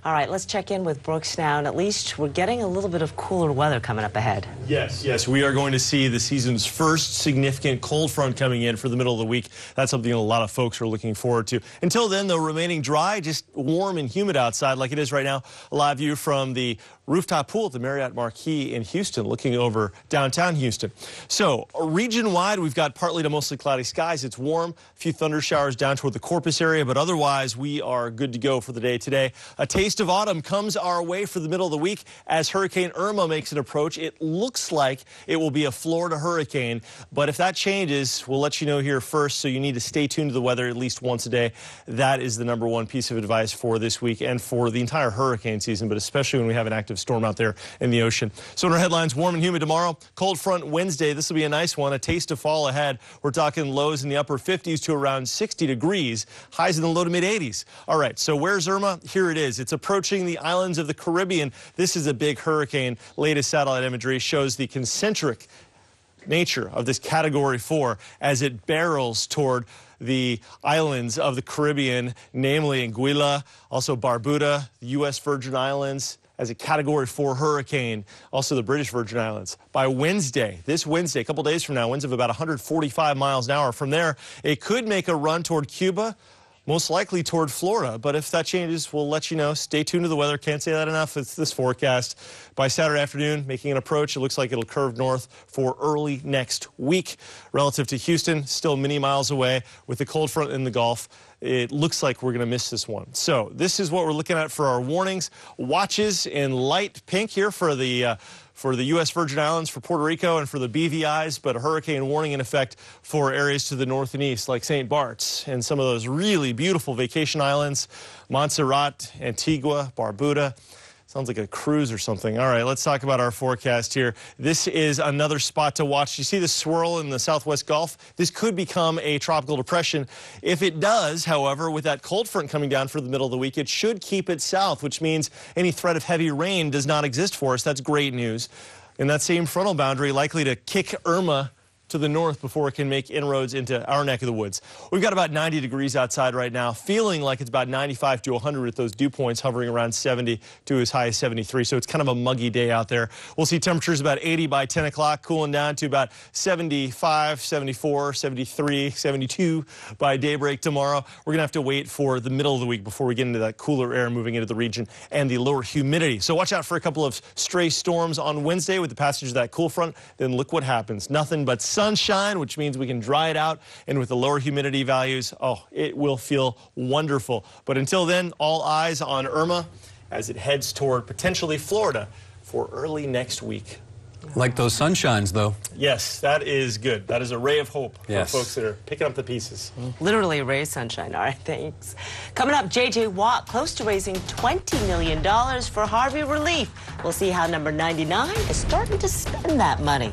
All right, let's check in with Brooks now, and at least we're getting a little bit of cooler weather coming up ahead. Yes, we are going to see the season's first significant cold front coming in for the middle of the week. That's something a lot of folks are looking forward to. Until then, though, remaining dry, just warm and humid outside like it is right now. A live view from the rooftop pool at the Marriott Marquis in Houston, looking over downtown Houston. So region-wide, we've got partly to mostly cloudy skies. It's warm, a few thunder showers down toward the Corpus area, but otherwise we are good to go for the day today. A taste of autumn comes our way for the middle of the week as Hurricane Irma makes an approach. It looks like it will be a Florida hurricane, but if that changes, we'll let you know here first, so you need to stay tuned to the weather at least once a day. That is the #1 piece of advice for this week and for the entire hurricane season, but especially when we have an active storm out there in the ocean. So in our headlines, warm and humid tomorrow, cold front Wednesday. This will be a nice one, a taste of fall ahead. We're talking lows in the upper 50s to around 60 degrees, highs in the low to mid 80s. All right, so where's Irma? Here it is. It's approaching the islands of the Caribbean. This is a big hurricane. Latest satellite imagery shows the concentric nature of this Category 4 as it barrels toward the islands of the Caribbean, namely Anguilla, also Barbuda, the U.S. Virgin Islands, as a Category 4 hurricane, also the British Virgin Islands. By Wednesday, this Wednesday, a couple days from now, winds of about 145 miles an hour. From there, it could make a run toward Cuba, most likely toward Florida. But if that changes, we'll let you know. Stay tuned to the weather. Can't say that enough. It's this forecast. By Saturday afternoon, making an approach, it looks like it'll curve north for early next week. Relative to Houston, still many miles away with the cold front in the Gulf. It looks like we're going to miss this one. So this is what we're looking at for our warnings. Watches in light pink here for the U.S. Virgin Islands, for Puerto Rico, and for the BVIs, but a hurricane warning in effect for areas to the north and east, like St. Bart's and some of those really beautiful vacation islands, Montserrat, Antigua, Barbuda. Sounds like a cruise or something. All right, let's talk about our forecast here. This is another spot to watch. You see the swirl in the southwest Gulf? This could become a tropical depression. If it does, however, with that cold front coming down for the middle of the week, it should keep it south, which means any threat of heavy rain does not exist for us. That's great news. And that same frontal boundary likely to kick Irma to the north before it can make inroads into our neck of the woods. We've got about 90 degrees outside right now, feeling like it's about 95 to 100 with those dew points hovering around 70 to as high as 73. So it's kind of a muggy day out there. We'll see temperatures about 80 by 10 o'clock, cooling down to about 75, 74, 73, 72 by daybreak tomorrow. We're going to have to wait for the middle of the week before we get into that cooler air moving into the region and the lower humidity. So watch out for a couple of stray storms on Wednesday with the passage of that cool front. Then look what happens. Nothing but sunshine, which means we can dry it out, and with the lower humidity values, oh, it will feel wonderful. But until then, all eyes on Irma as it heads toward potentially Florida for early next week. Like those sunshines, though. Yes, that is good. That is a ray of hope for Yes. folks that are picking up the pieces. Literally a ray of sunshine. All right, thanks. Coming up, J.J. Watt close to raising $20 million for Harvey relief. We'll see how number 99 is starting to spend that money.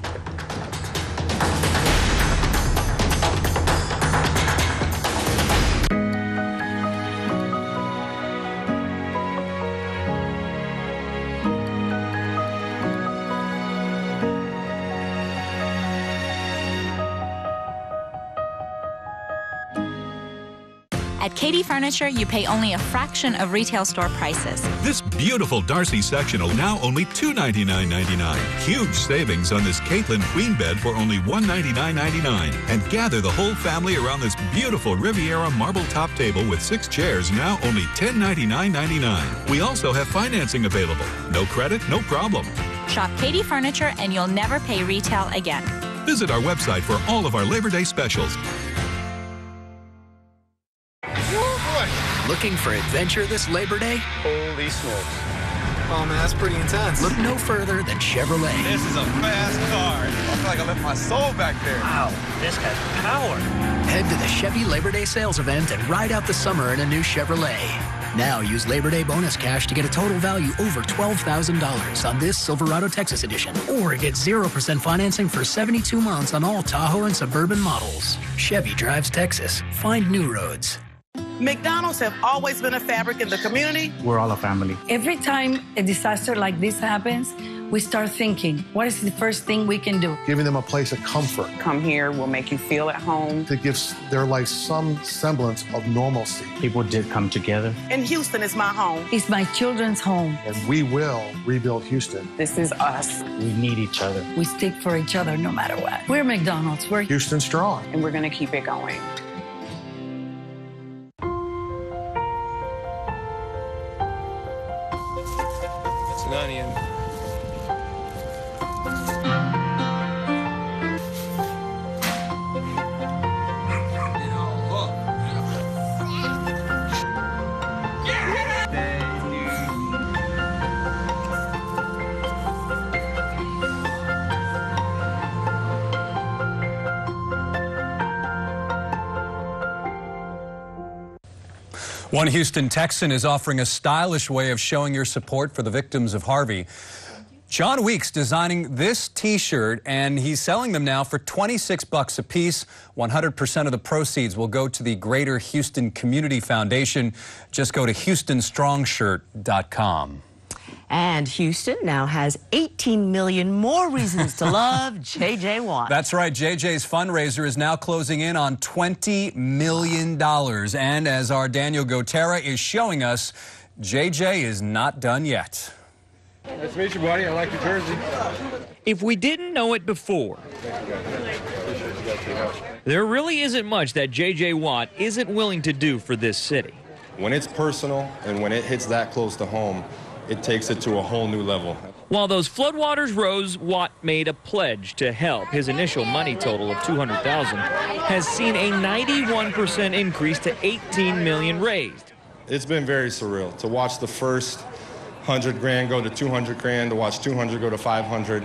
At KD Furniture, you pay only a fraction of retail store prices. This beautiful Darcy sectional now only $299.99. Huge savings on this Caitlin queen bed for only $199.99. And gather the whole family around this beautiful Riviera marble top table with 6 chairs now only $1099.99. We also have financing available. No credit, no problem. Shop KD Furniture and you'll never pay retail again. Visit our website for all of our Labor Day specials. Looking for adventure this Labor Day? Holy smokes. Oh man, that's pretty intense. Look no further than Chevrolet. This is a fast car. I feel like I left my soul back there. Wow, this has power. Head to the Chevy Labor Day sales event and ride out the summer in a new Chevrolet. Now use Labor Day bonus cash to get a total value over $12,000 on this Silverado Texas edition. Or get 0% financing for 72 months on all Tahoe and Suburban models. Chevy drives Texas. Find new roads. McDonald's have always been a fabric in the community. We're all a family. Every time a disaster like this happens, we start thinking, what is the first thing we can do? Giving them a place of comfort. Come here, we'll make you feel at home. To give their life some semblance of normalcy. People did come together. And Houston is my home. It's my children's home. And we will rebuild Houston. This is us. We need each other. We stick for each other no matter what. We're McDonald's. We're Houston strong. And we're going to keep it going. It's an onion. One Houston Texan is offering a stylish way of showing your support for the victims of Harvey. John Weeks designing this T-shirt, and he's selling them now for $26 a piece. 100% of the proceeds will go to the Greater Houston Community Foundation. Just go to HoustonStrongShirt.com. And Houston now has 18 million more reasons to love J.J. Watt. That's right. JJ's fundraiser is now closing in on $20 million. And as our Daniel Gotera is showing us, JJ is not done yet. Nice to meet you, buddy. I like your jersey. If we didn't know it before, there really isn't much that J.J. Watt isn't willing to do for this city. When it's personal and when it hits that close to home, it takes it to a whole new level. While those floodwaters rose, Watt made a pledge to help. His initial money total of $200,000 has seen a 91% increase to $18 million raised. It's been very surreal to watch the first 100 grand go to 200 grand, to watch 200 go to 500.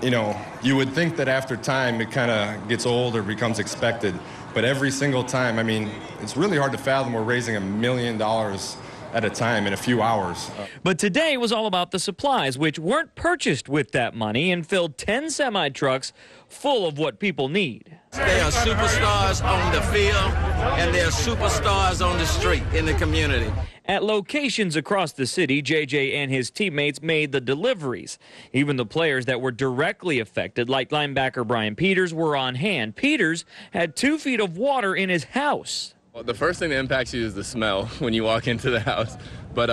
You know, you would think that after time it kind of gets old or becomes expected, but every single time, I mean, it's really hard to fathom we're raising $1 million at a time in a few hours. But today was all about the supplies, which weren't purchased with that money, and filled 10 semi-trucks full of what people need. They are superstars on the field, and they are superstars on the street in the community. At locations across the city, JJ and his teammates made the deliveries. Even the players that were directly affected, like linebacker Brian Peters, were on hand. Peters had 2 feet of water in his house. Well, the first thing that impacts you is the smell when you walk into the house. But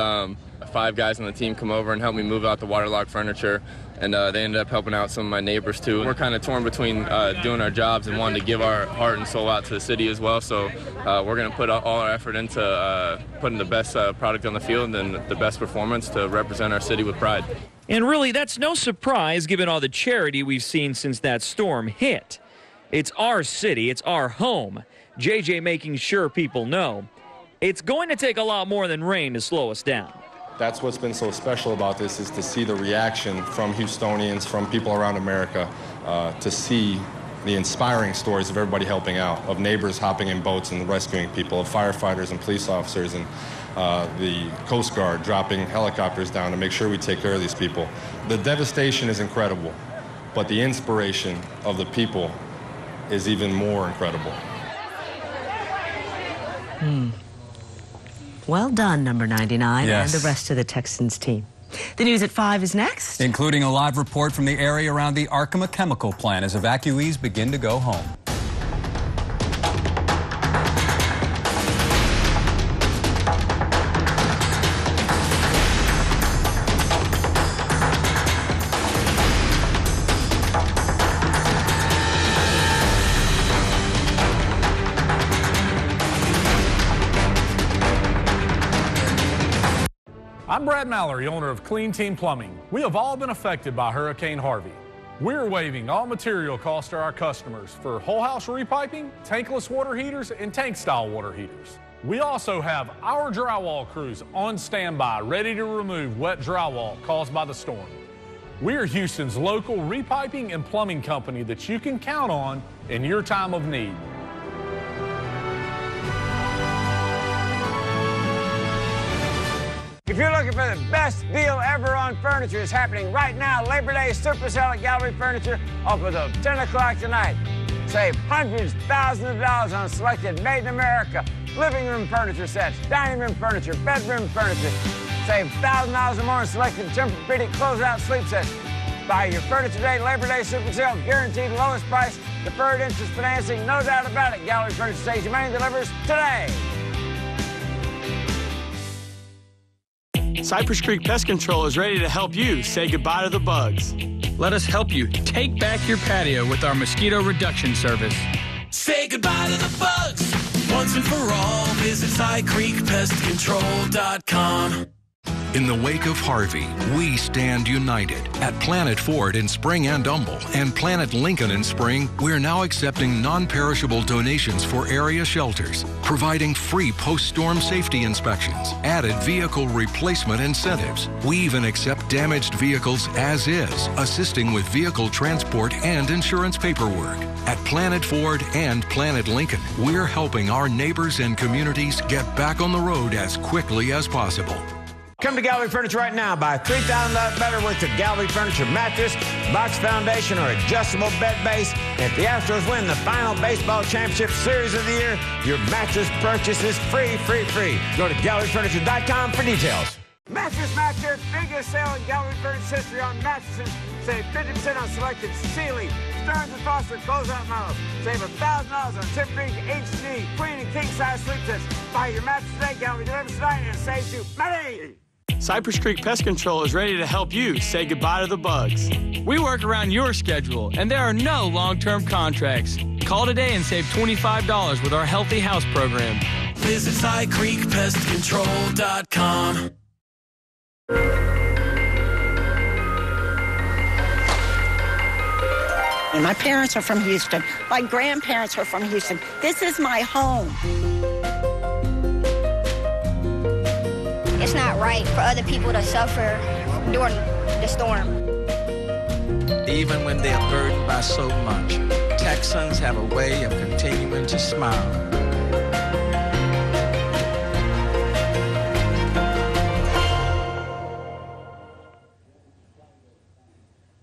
5 guys on the team come over and help me move out the waterlogged furniture, and they ended up helping out some of my neighbors too. We're kind of torn between doing our jobs and wanting to give our heart and soul out to the city as well. So we're going to put all our effort into putting the best product on the field and the best performance to represent our city with pride. And really, that's no surprise given all the charity we've seen since that storm hit. It's our city, it's our home. JJ making sure people know it's going to take a lot more than rain to slow us down. That's what's been so special about this, is to see the reaction from Houstonians, from people around America, to see the inspiring stories of everybody helping out, of neighbors hopping in boats and rescuing people, of firefighters and police officers, and the Coast Guard dropping helicopters down to make sure we take care of these people. The devastation is incredible, but the inspiration of the people is even more incredible. Well done, number 99, Yes. and the rest of the Texans team. The news at 5 is next. Including a live report from the area around the Arkema chemical plant as evacuees begin to go home. I'm Brad Mallory, owner of Clean Team Plumbing. We have all been affected by Hurricane Harvey. We're waiving all material costs to our customers for whole house repiping, tankless water heaters, and tank style water heaters. We also have our drywall crews on standby, ready to remove wet drywall caused by the storm. We are Houston's local repiping and plumbing company that you can count on in your time of need. If you're looking for the best deal ever on furniture, it's happening right now. Labor Day Super Sale at Gallery Furniture, open until 10 o'clock tonight. Save hundreds, thousands of dollars on selected made in America living room furniture sets, dining room furniture, bedroom furniture. Save $1,000 or more on selected Tempur-Pedic closeout sleep sets. Buy your furniture today, Labor Day Super Sale, guaranteed lowest price, deferred interest financing, no doubt about it. Gallery Furniture saves your money, delivers today. Cypress Creek Pest Control is ready to help you say goodbye to the bugs. Let us help you take back your patio with our mosquito reduction service. Say goodbye to the bugs once and for all. Visit CyCreekPestControl.com. In the wake of Harvey, we stand united. At Planet Ford in Spring and Humble and Planet Lincoln in Spring, we're now accepting non-perishable donations for area shelters, providing free post-storm safety inspections, added vehicle replacement incentives. We even accept damaged vehicles as is, assisting with vehicle transport and insurance paperwork. At Planet Ford and Planet Lincoln, we're helping our neighbors and communities get back on the road as quickly as possible. Come to Gallery Furniture right now. Buy $3,000 better worth of Gallery Furniture mattress, box foundation, or adjustable bed base. If the Astros win the final baseball championship series of the year, your mattress purchase is free. Go to GalleryFurniture.com for details. Mattress Master, biggest sale in Gallery Furniture's history on mattresses. Save 50% on selected Sealy, Stearns & Foster closeout models. Save $1,000 on Tempur-Pedic HD, queen and king size sleep sets. Buy your mattress today, Gallery delivers tonight, and it saves you money. Cypress Creek Pest Control is ready to help you say goodbye to the bugs. We work around your schedule, and there are no long-term contracts. Call today and save $25 with our Healthy House program. Visit CyCreekPestControl.com. My parents are from Houston. My grandparents are from Houston. This is my home. It's not right for other people to suffer during the storm. Even when they are burdened by so much, Texans have a way of continuing to smile.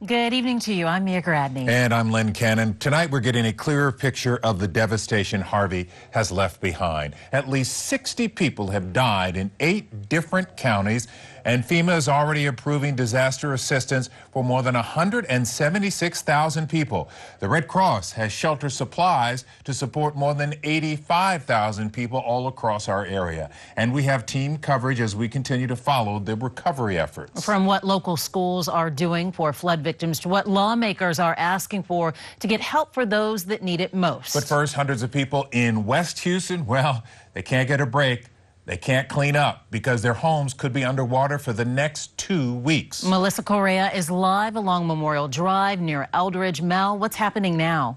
Good evening to you. I'm Mia Gradney. And I'm Lynn Cannon. Tonight we're getting a clearer picture of the devastation Harvey has left behind. At least 60 people have died in 8 different counties, and FEMA is already approving disaster assistance for more than 176,000 people. The Red Cross has shelter supplies to support more than 85,000 people all across our area. And we have team coverage as we continue to follow the recovery efforts. From what local schools are doing for flood victims to what lawmakers are asking for to get help for those that need it most. But first, hundreds of people in West Houston, well, they can't get a break. They can't clean up because their homes could be underwater for the next 2 weeks. Melissa Correa is live along Memorial Drive near Eldridge. Mel, what's happening now?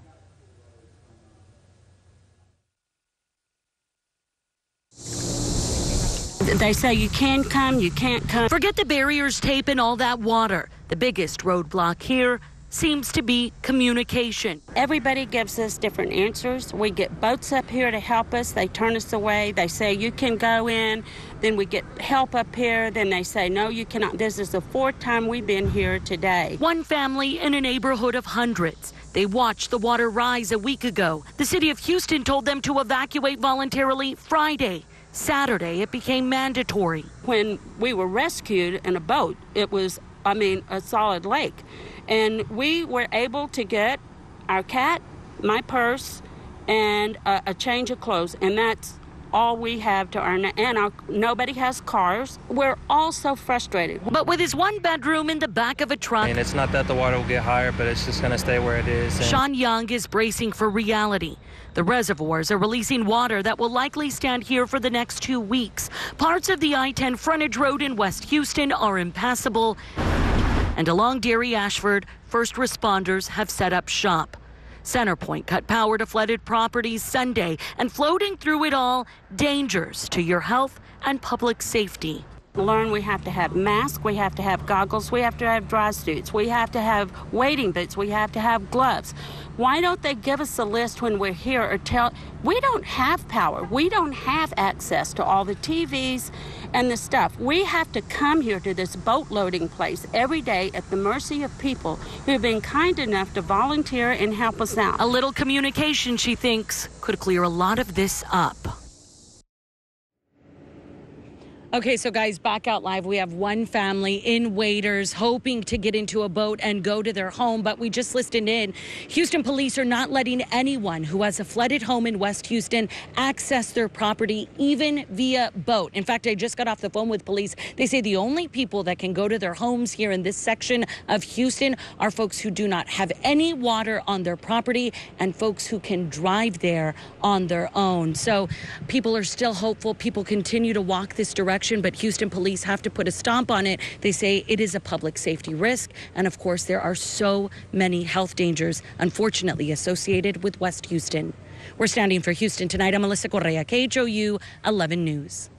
They say you can come, you can't come. Forget the barriers, tape, and all that water. The biggest roadblock here seems to be communication. Everybody gives us different answers. We get boats up here to help us. They turn us away. They say, you can go in. Then we get help up here. Then they say, no, you cannot. This is the 4th time we've been here today. One family in a neighborhood of hundreds. They watched the water rise a week ago. The city of Houston told them to evacuate voluntarily Friday. Saturday, it became mandatory. When we were rescued in a boat, it was, a solid lake. And we were able to get our cat, my purse, and a change of clothes. And that's all we have to earn, and nobody has cars. We're all so frustrated. But with his one bedroom in the back of a truck, and it's not that the water will get higher, but it's just going to stay where it is. Sean Young is bracing for reality. The reservoirs are releasing water that will likely stand here for the next 2 weeks. Parts of the I-10 frontage road in West Houston are impassable. And along Dairy Ashford, first responders have set up shop. Centerpoint cut power to flooded properties Sunday, and floating through it all, dangers to your health and public safety. Learn we have to have masks, we have to have goggles, we have to have dry suits, we have to have wading boots, we have to have gloves. Why don't they give us a list when we're here or tell? We don't have power. We don't have access to all the TVs and the stuff. We have to come here to this boat loading place every day at the mercy of people who have been kind enough to volunteer and help us out. A little communication, she thinks, could clear a lot of this up. Okay, so guys, back out live. We have one family in Waders hoping to get into a boat and go to their home, but we just listened in. Houston police are not letting anyone who has a flooded home in West Houston access their property, even via boat. In fact, I just got off the phone with police. They say the only people that can go to their homes here in this section of Houston are folks who do not have any water on their property and folks who can drive there on their own. So people are still hopeful. People continue to walk this direction, but Houston police have to put a stomp on it. They say it is a public safety risk. And of course, there are so many health dangers, unfortunately, associated with West Houston. We're standing for Houston tonight. I'm Melissa Correa, KHOU 11 News.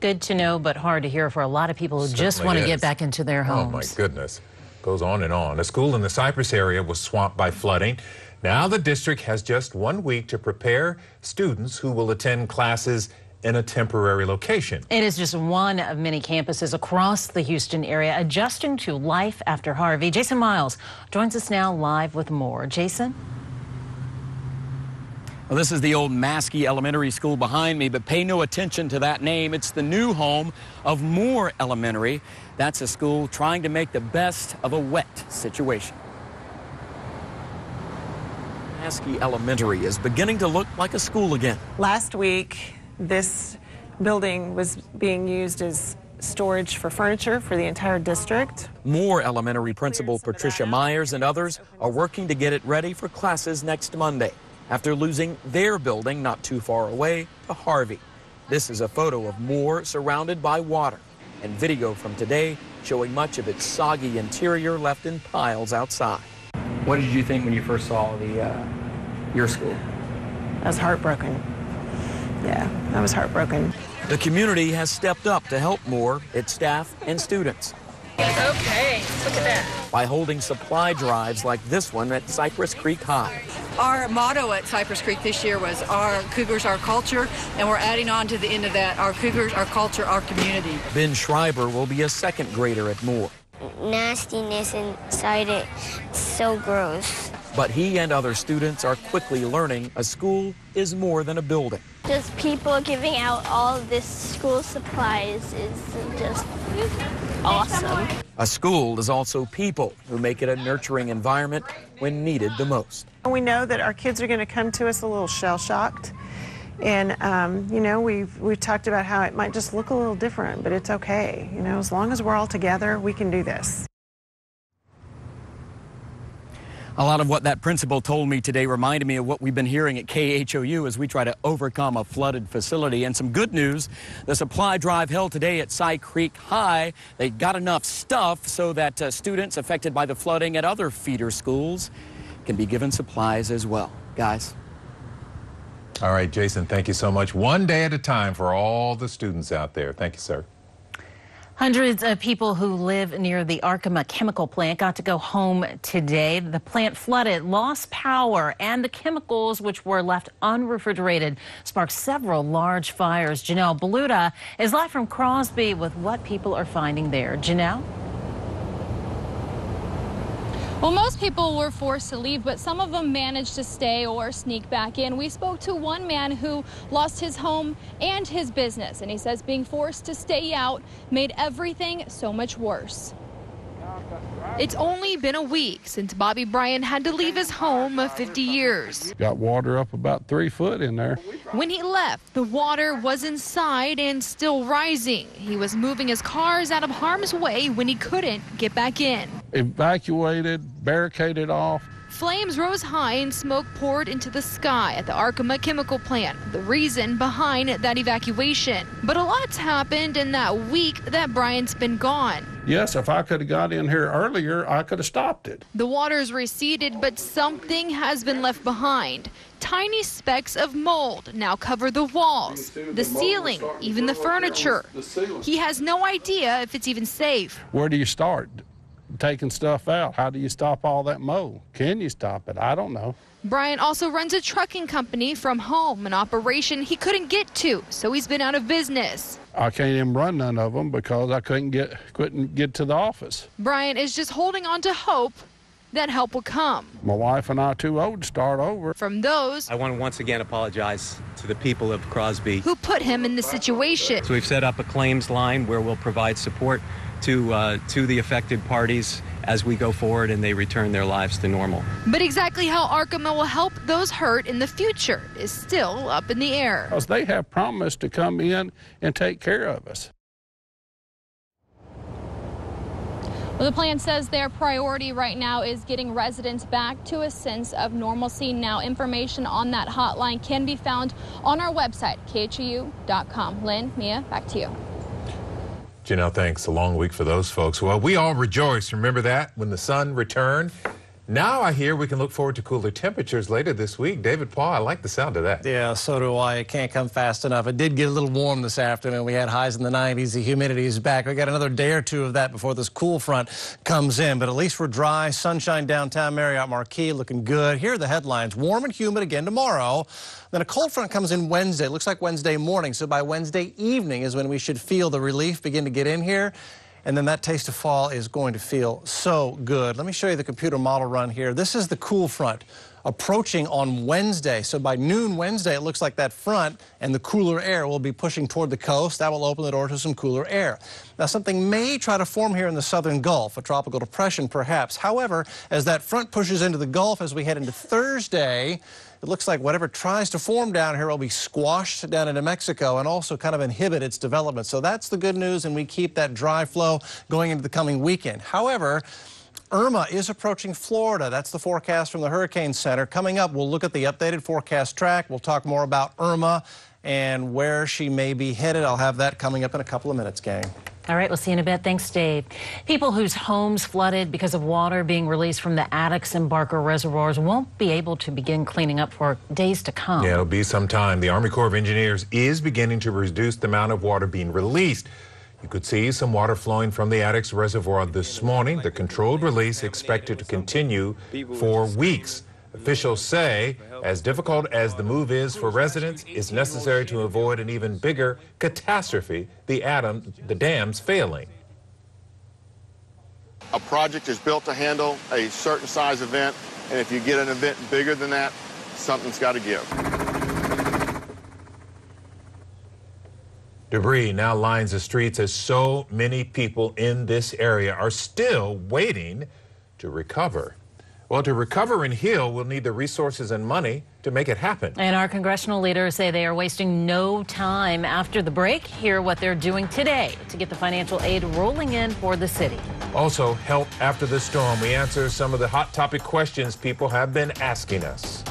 Good to know, but hard to hear for a lot of people who just want to get back into their homes. Oh, my goodness. Goes on and on. A school in the Cypress area was swamped by flooding. Now the district has just 1 week to prepare students who will attend classes in a temporary location. It is just one of many campuses across the Houston area adjusting to life after Harvey. Jason Miles joins us now live with more. Jason? Well, this is the old Maskey Elementary School behind me, but pay no attention to that name. It's the new home of Moore Elementary. That's a school trying to make the best of a wet situation. Maskey Elementary is beginning to look like a school again. Last week, this building was being used as storage for furniture for the entire district. Moore Elementary Principal Patricia Myers and others are working to get it ready for classes next Monday after losing their building not too far away to Harvey. This is a photo of Moore surrounded by water and video from today showing much of its soggy interior left in piles outside. What did you think when you first saw your school? I was heartbroken. Yeah, I was heartbroken. The community has stepped up to help Moore, its staff, and students. Okay, look at that. By holding supply drives like this one at Cypress Creek High. Our motto at Cypress Creek this year was our Cougars, our culture, and we're adding on to the end of that, our Cougars, our culture, our community. Ben Schreiber will be a second grader at Moore. Nastiness inside it, so gross. But he and other students are quickly learning a school is more than a building. Just people giving out all of this school supplies is just awesome. A school is also people who make it a nurturing environment when needed the most. We know that our kids are going to come to us a little shell-shocked. And, you know, we've talked about how it might just look a little different, but it's okay. You know, as long as we're all together, we can do this. A lot of what that principal told me today reminded me of what we've been hearing at KHOU as we try to overcome a flooded facility. And some good news, the supply drive held today at Cy Creek High. They got enough stuff so that students affected by the flooding at other feeder schools can be given supplies as well. Guys. All right, Jason, thank you so much. One day at a time for all the students out there. Thank you, sir. Hundreds of people who live near the Arkema chemical plant got to go home today. The plant flooded, lost power, and the chemicals, which were left unrefrigerated, sparked several large fires. Janelle Beluda is live from Crosby with what people are finding there. Janelle? Well, most people were forced to leave, but some of them managed to stay or sneak back in. We spoke to one man who lost his home and his business, and he says being forced to stay out made everything so much worse. It's only been a week since Bobby Bryan had to leave his home of 50 years. Got water up about 3 foot in there. When he left, the water was inside and still rising. He was moving his cars out of harm's way when he couldn't get back in. Evacuated, barricaded off. Flames rose high and smoke poured into the sky at the Arkema chemical plant, the reason behind that evacuation. But a lot's happened in that week that Bryan's been gone. Yes, if I could have got in here earlier, I could have stopped it. The water's receded, but something has been left behind. Tiny specks of mold now cover the walls, the ceiling, even the furniture. He has no idea if it's even safe. Where do you start? Taking stuff out. How do you stop all that mold? Can you stop it? I don't know. Bryan also runs a trucking company from home, an operation he couldn't get to, so he's been out of business. I can't even run none of them because I couldn't get to the office. Bryan is just holding on to hope that help will come. My wife and I are too old to start over. From those, I want to once again apologize to the people of Crosby who put him in this situation. So we've set up a claims line where we'll provide support to the affected parties as we go forward and they return their lives to normal. But exactly how Arkema will help those hurt in the future is still up in the air. Because they have promised to come in and take care of us. Well, the plan says their priority right now is getting residents back to a sense of normalcy. Now, information on that hotline can be found on our website, KHOU.com. Lynn, Mia, back to you. Janelle, thanks. A long week for those folks. Well, we all rejoiced. Remember that when the sun returned? Now I hear we can look forward to cooler temperatures later this week. David Paul, I like the sound of that. Yeah, so do I. It can't come fast enough. It did get a little warm this afternoon. We had highs in the 90s. The humidity is back. We got another day or two of that before this cool front comes in. But at least we're dry. Sunshine downtown Marriott Marquis looking good. Here are the headlines. Warm and humid again tomorrow. Then a cold front comes in Wednesday. It looks like Wednesday morning. So by Wednesday evening is when we should feel the relief begin to get in here. And then that taste of fall is going to feel so good. Let me show you the computer model run here. This is the cool front approaching on Wednesday. So by noon Wednesday, it looks like that front and the cooler air will be pushing toward the coast. That will open the door to some cooler air. Now, something may try to form here in the southern Gulf, a tropical depression perhaps. However, as that front pushes into the Gulf as we head into Thursday, it looks like whatever tries to form down here will be squashed down into Mexico and also kind of inhibit its development. So that's the good news, and we keep that dry flow going into the coming weekend. However, Irma is approaching Florida. That's the forecast from the Hurricane Center. Coming up, we'll look at the updated forecast track. We'll talk more about Irma and where she may be headed. I'll have that coming up in a couple of minutes, gang. All right, we'll see you in a bit. Thanks, Dave. People whose homes flooded because of water being released from the Addicks and Barker reservoirs won't be able to begin cleaning up for days to come. Yeah, it'll be some time. The Army Corps of Engineers is beginning to reduce the amount of water being released. You could see some water flowing from the Addicks Reservoir this morning. The controlled release expected to continue for weeks. Officials say, as difficult as the move is for residents, it's necessary to avoid an even bigger catastrophe, the dams failing. A project is built to handle a certain size event, and if you get an event bigger than that, something's got to give. Debris now lines the streets as so many people in this area are still waiting to recover. Well, to recover and heal, we'll need the resources and money to make it happen. And our congressional leaders say they are wasting no time. After the break, hear what they're doing today to get the financial aid rolling in for the city. Also, help after the storm. We answer some of the hot topic questions people have been asking us.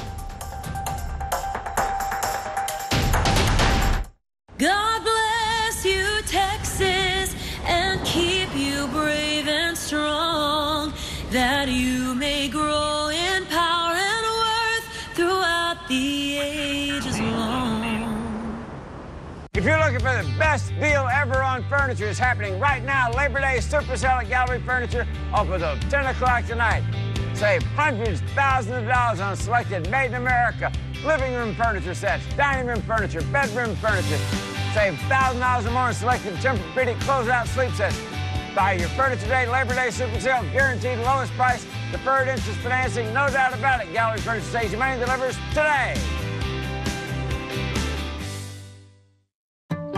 God bless you, Texas, and keep you brave and strong, that you may grow in power and worth throughout the ages long. If you're looking for the best deal ever on furniture, it's happening right now. Labor Day Super Sale at Gallery Furniture opens at 10 o'clock tonight. Save hundreds, thousands of dollars on selected made in America living room furniture sets, dining room furniture, bedroom furniture. Save $1,000 or more on selected Tempur-Pedic closeout sleep sets. Buy your furniture today, Labor Day Super Sale, guaranteed lowest price, deferred interest financing, no doubt about it. Gallery Furniture saves you money, delivers today.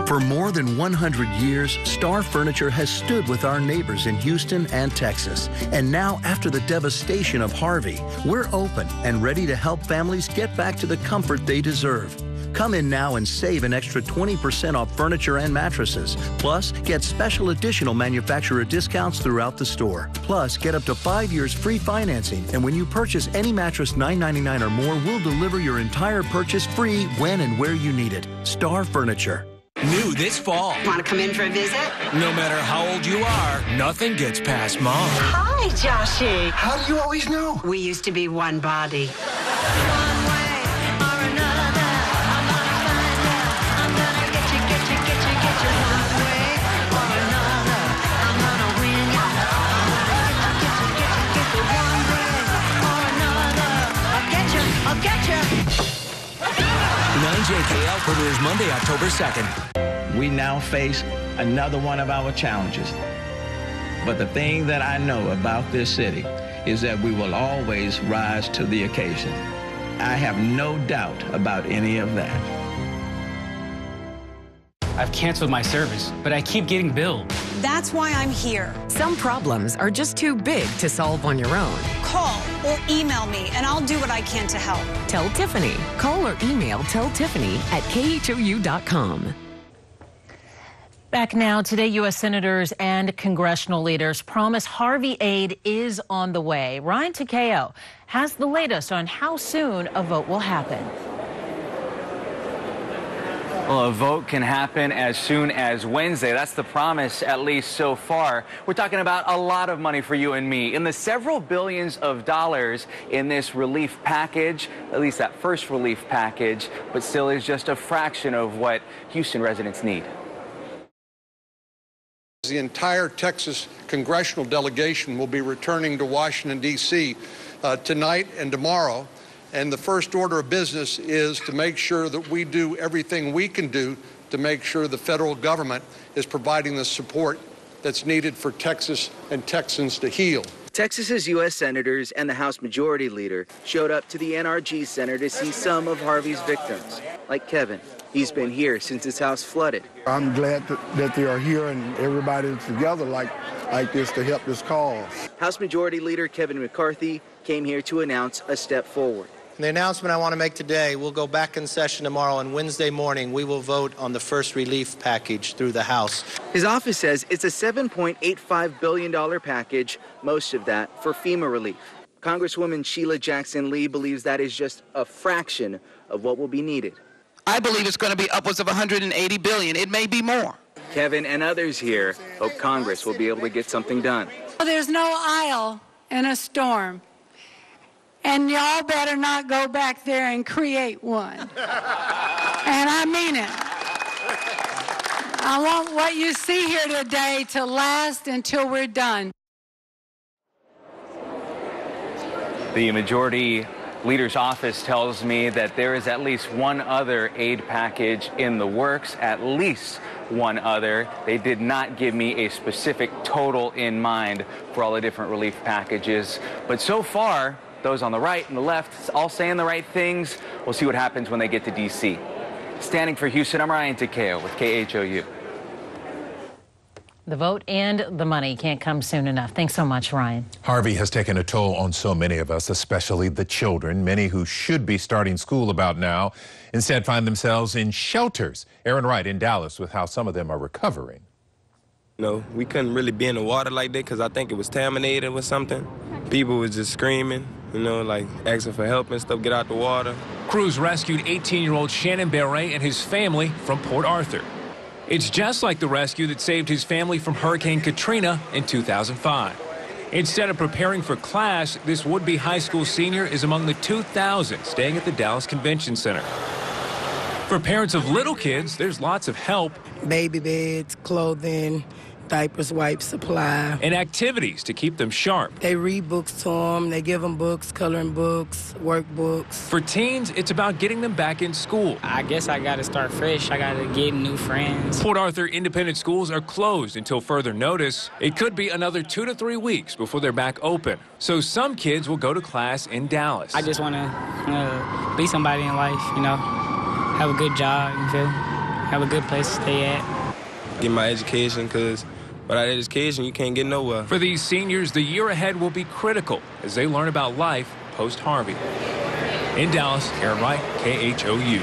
For more than 100 years, Star Furniture has stood with our neighbors in Houston and Texas. And now, after the devastation of Harvey, we're open and ready to help families get back to the comfort they deserve. Come in now and save an extra 20% off furniture and mattresses. Plus, get special additional manufacturer discounts throughout the store. Plus, get up to 5 years free financing. And when you purchase any mattress $9.99 or more, we'll deliver your entire purchase free when and where you need it. Star Furniture. New this fall. Want to come in for a visit? No matter how old you are, nothing gets past Mom. Hi, Joshy. How do you always know? We used to be one body. I'll get you. 9 KHOU premieres Monday, October 2nd. We now face another one of our challenges. But the thing that I know about this city is that we will always rise to the occasion. I have no doubt about any of that. I've canceled my service, but I keep getting billed. That's why I'm here. Some problems are just too big to solve on your own. Call or email me, and I'll do what I can to help. Tell Tiffany. Call or email Tell Tiffany at KHOU.com. Back now, today, U.S. senators and congressional leaders promise Harvey aid is on the way. Ryan Takeo has the latest on how soon a vote will happen. Well, a vote can happen as soon as Wednesday. That's the promise, at least so far. We're talking about a lot of money for you and me. In the several billions of dollars in this relief package, at least that first relief package, but still is just a fraction of what Houston residents need. The entire Texas congressional delegation will be returning to Washington, D.C. Tonight and tomorrow. And the first order of business is to make sure that we do everything we can do to make sure the federal government is providing the support that's needed for Texas and Texans to heal. Texas's U.S. senators and the House Majority Leader showed up to the NRG Center to see some of Harvey's victims, like Kevin. He's been here since his house flooded. I'm glad that they are here and everybody's together like this to help this cause. House Majority Leader Kevin McCarthy came here to announce a step forward. The announcement I want to make today, we'll go back in session tomorrow, and Wednesday morning we will vote on the first relief package through the House. His office says it's a $7.85 billion package, most of that for FEMA relief. Congresswoman Sheila Jackson Lee believes that is just a fraction of what will be needed. I believe it's going to be upwards of $180 billion. It may be more. Kevin and others here hope Congress will be able to get something done. Well, there's no aisle in a storm. And y'all better not go back there and create one. And I mean it. I want what you see here today to last until we're done. The Majority Leader's office tells me that there is at least one other aid package in the works, at least one other. They did not give me a specific total in mind for all the different relief packages. But so far, those on the right and the left all saying the right things. We'll see what happens when they get to D.C. Standing for Houston, I'm Ryan Takeo with KHOU. The vote and the money can't come soon enough. Thanks so much, Ryan. Harvey has taken a toll on so many of us, especially the children, many who should be starting school about now, instead find themselves in shelters. Aaron Wright in Dallas with how some of them are recovering. No, we couldn't really be in the water like that because I think it was contaminated with something. People was just screaming, like asking for help and stuff, get out the water. Crews rescued 18-year-old Shannon Barre and his family from Port Arthur. It's just like the rescue that saved his family from Hurricane Katrina in 2005. Instead of preparing for class, this would-be high school senior is among the 2,000 staying at the Dallas Convention Center. For parents of little kids, there's lots of help. Baby beds, clothing, diapers, wipes, supply. And activities to keep them sharp. They read books to them. They give them books, coloring books, workbooks. For teens, it's about getting them back in school. I guess I got to start fresh. I got to get new friends. Port Arthur independent schools are closed until further notice. It could be another 2 to 3 weeks before they're back open. So some kids will go to class in Dallas. I just want to be somebody in life, have a good job, you feel? have a good place to stay at. Get my education, because without education, you can't get nowhere. For these seniors, the year ahead will be critical as they learn about life post-Harvey. In Dallas, Aaron Wright, KHOU.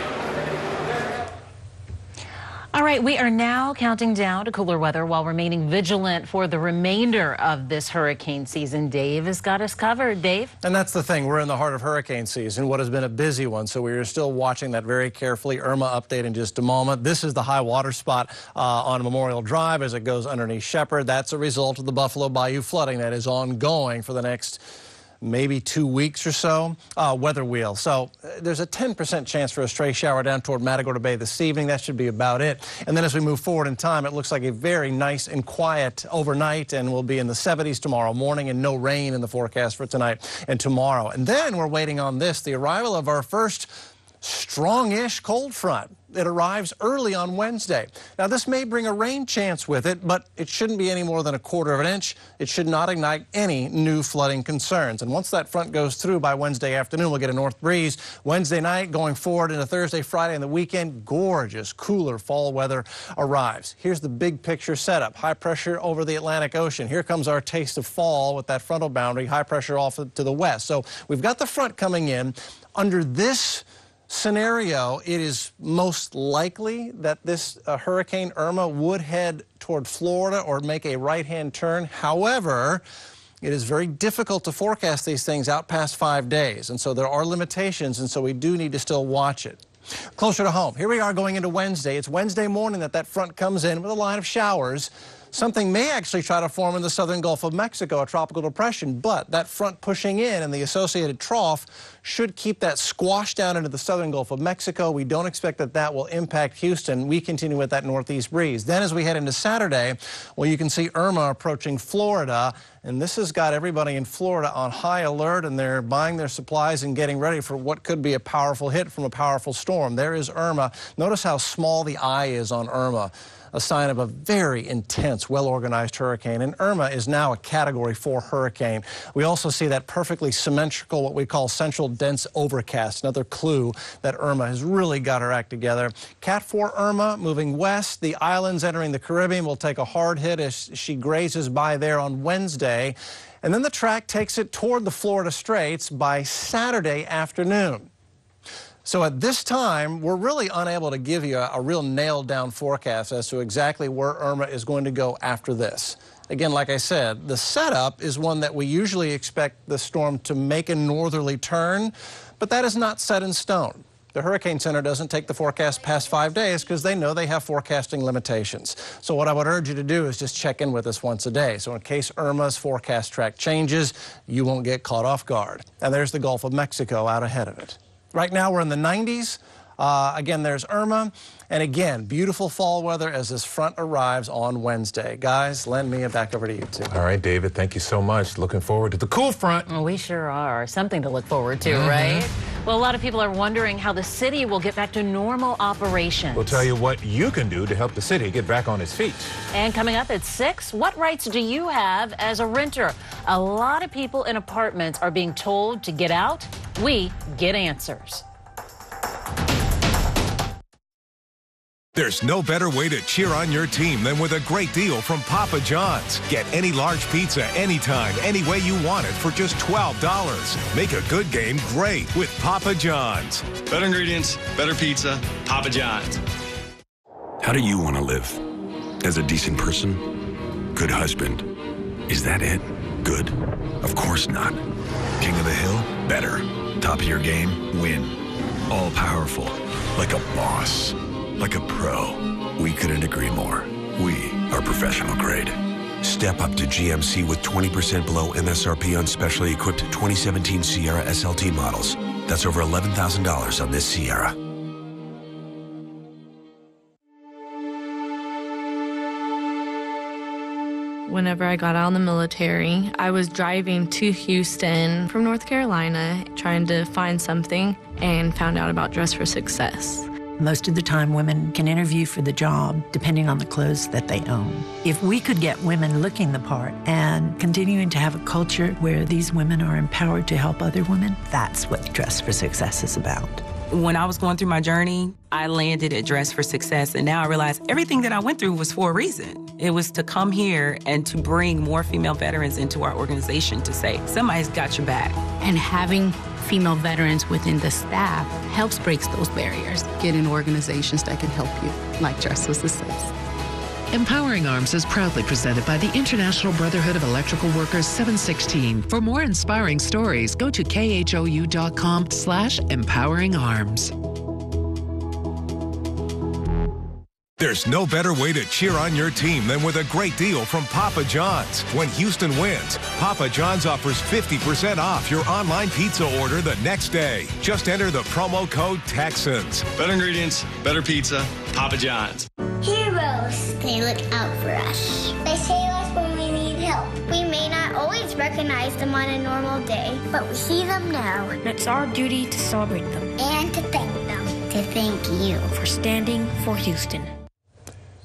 All right, we are now counting down to cooler weather while remaining vigilant for the remainder of this hurricane season. Dave has got us covered. Dave? And that's the thing. We're in the heart of hurricane season, what has been a busy one, so we are still watching that very carefully. Irma update in just a moment. This is the high water spot on Memorial Drive as it goes underneath Shepherd. That's a result of the Buffalo Bayou flooding that is ongoing for the next maybe 2 weeks or so. Weather wheel. So there's a 10% chance for a stray shower down toward Matagorda Bay this evening. That should be about it. And then as we move forward in time, it looks like a very nice and quiet overnight, and we'll be in the 70s tomorrow morning, and no rain in the forecast for tonight and tomorrow. And then we're waiting on this, the arrival of our first strong-ish cold front. It arrives early on Wednesday. Now, this may bring a rain chance with it, but it shouldn't be any more than 1/4 of an inch. It should not ignite any new flooding concerns. And once that front goes through by Wednesday afternoon, we'll get a north breeze. Wednesday night, going forward into Thursday, Friday, and the weekend, gorgeous, cooler fall weather arrives. Here's the big picture setup. High pressure over the Atlantic Ocean. Here comes our taste of fall with that frontal boundary, high pressure off to the west. So we've got the front coming in. Under this scenario, it is most likely that this Hurricane Irma would head toward Florida or make a right-hand turn. However, it is very difficult to forecast these things out past 5 days, and so there are limitations, and so we do need to still watch it. Closer to home, here we are going into Wednesday. It's Wednesday morning that front comes in with a line of showers. Something may actually try to form in the southern Gulf of Mexico, a tropical depression, but that front pushing in and the associated trough should keep that squashed down into the southern Gulf of Mexico. We don't expect that will impact Houston. We continue with that northeast breeze. Then as we head into Saturday, well, you can see Irma approaching Florida, and this has got everybody in Florida on high alert, and they're buying their supplies and getting ready for what could be a powerful hit from a powerful storm. There is Irma. Notice how small the eye is on Irma. A sign of a very intense, well-organized hurricane. And Irma is now a Category 4 hurricane. We also see that perfectly symmetrical, what we call central dense overcast, another clue that Irma has really got her act together. Cat 4 Irma moving west. The islands entering the Caribbean will take a hard hit as she grazes by there on Wednesday. And then the track takes it toward the Florida Straits by Saturday afternoon. So at this time, we're really unable to give you a real nailed-down forecast as to exactly where Irma is going to go after this. Again, like I said, the setup is one that we usually expect the storm to make a northerly turn, but that is not set in stone. The Hurricane Center doesn't take the forecast past 5 days because they know they have forecasting limitations. So what I would urge you to do is just check in with us once a day. So in case Irma's forecast track changes, you won't get caught off guard. And there's the Gulf of Mexico out ahead of it. Right now we're in the 90s. Again, there's Irma. And again, beautiful fall weather as this front arrives on Wednesday. Guys, Len, Mia, back over to you two. All right, David, thank you so much. Looking forward to the cool front. Well, we sure are. Something to look forward to, right? Well, a lot of people are wondering how the city will get back to normal operations. We'll tell you what you can do to help the city get back on its feet. And coming up at 6, what rights do you have as a renter? A lot of people in apartments are being told to get out. We get answers. There's no better way to cheer on your team than with a great deal from Papa John's. Get any large pizza anytime, any way you want it for just $12. Make a good game great with Papa John's. Better ingredients, better pizza, Papa John's. How do you want to live? As a decent person? Good husband? Is that it? Good? Of course not. King of the hill? Better. Top of your game? Win. All powerful. Like a boss. Like a pro. We couldn't agree more. We are professional grade. Step up to GMC with 20% below MSRP on specially equipped 2017 Sierra SLT models. That's over $11,000 on this Sierra. Whenever I got out of the military, I was driving to Houston from North Carolina trying to find something and found out about Dress for Success. Most of the time, women can interview for the job depending on the clothes that they own. If we could get women looking the part and continuing to have a culture where these women are empowered to help other women, that's what Dress for Success is about. When I was going through my journey, I landed at Dress for Success, and now I realize everything that I went through was for a reason. It was to come here and to bring more female veterans into our organization to say, somebody's got your back. And having female veterans within the staff helps break those barriers. Get in organizations that can help you, like Dress for Success. Empowering Arms is proudly presented by the International Brotherhood of Electrical Workers 716. For more inspiring stories, go to khou.com/empoweringarms. There's no better way to cheer on your team than with a great deal from Papa John's. When Houston wins, Papa John's offers 50% off your online pizza order the next day. Just enter the promo code TEXANS. Better ingredients, better pizza, Papa John's. Heroes, they look out for us. They save us when we need help. We may not always recognize them on a normal day, but we see them now. It's our duty to celebrate them. And to thank them. To thank you for standing for Houston.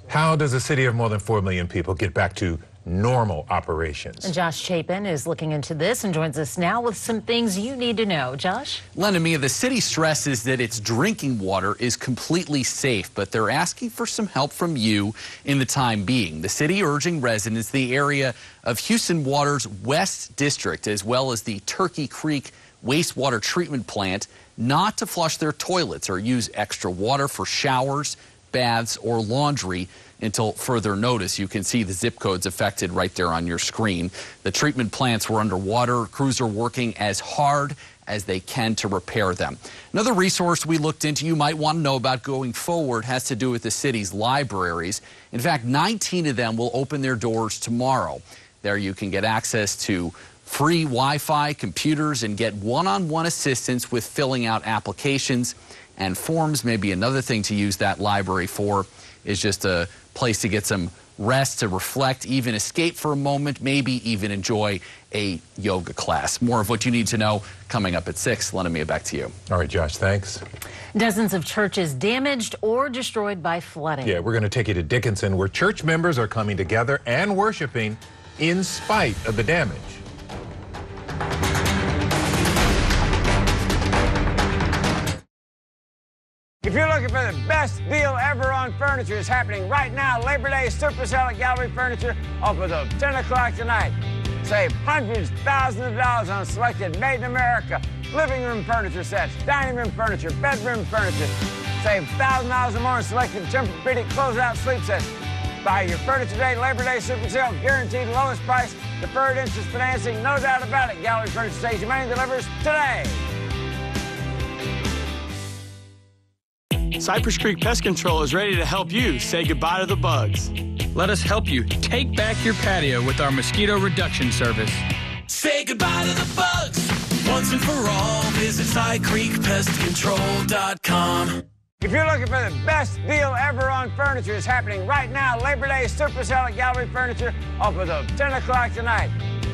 How does a city of more than 4 million people get back to normal operations? And Josh Chapin is looking into this and joins us now with some things you need to know. Josh? Len and Mia, the city stresses that its drinking water is completely safe, but they're asking for some help from you in the time being. The city urging residents in the area of Houston Water's West District, as well as the Turkey Creek wastewater treatment plant, not to flush their toilets or use extra water for showers, baths, or laundry until further notice. You can see the zip codes affected right there on your screen. The treatment plants were underwater. Crews are working as hard as they can to repair them. Another resource we looked into you might want to know about going forward has to do with the city's libraries. In fact, 19 of them will open their doors tomorrow. There you can get access to free Wi-Fi, computers, and get one-on-one assistance with filling out applications and forms. Maybe another thing to use that library for is just a place to get some rest, to reflect, even escape for a moment, maybe even enjoy a yoga class. More of what you need to know coming up at 6. Len and Mia, back to you. All right, Josh, thanks. Dozens of churches damaged or destroyed by flooding. Yeah, we're going to take you to Dickinson, where church members are coming together and worshiping in spite of the damage. If you're looking for the best deal ever on furniture, it's happening right now. Labor Day Super Sale at Gallery Furniture opens up 10 o'clock tonight. Save hundreds, thousands of dollars on selected made in America living room furniture sets, dining room furniture, bedroom furniture. Save $1,000 or more on selected Tempur-Pedic closeout sleep sets. Buy your furniture today, Labor Day Super Sale, guaranteed lowest price, deferred interest financing, no doubt about it. Gallery Furniture saves you money and delivers today. Cypress Creek Pest Control is ready to help you say goodbye to the bugs. Let us help you take back your patio with our mosquito reduction service. Say goodbye to the bugs once and for all. Visit CyCreekPestControl.com. If you're looking for the best deal ever on furniture, it's happening right now. Labor Day Super Sale at Gallery Furniture opens up 10 o'clock tonight.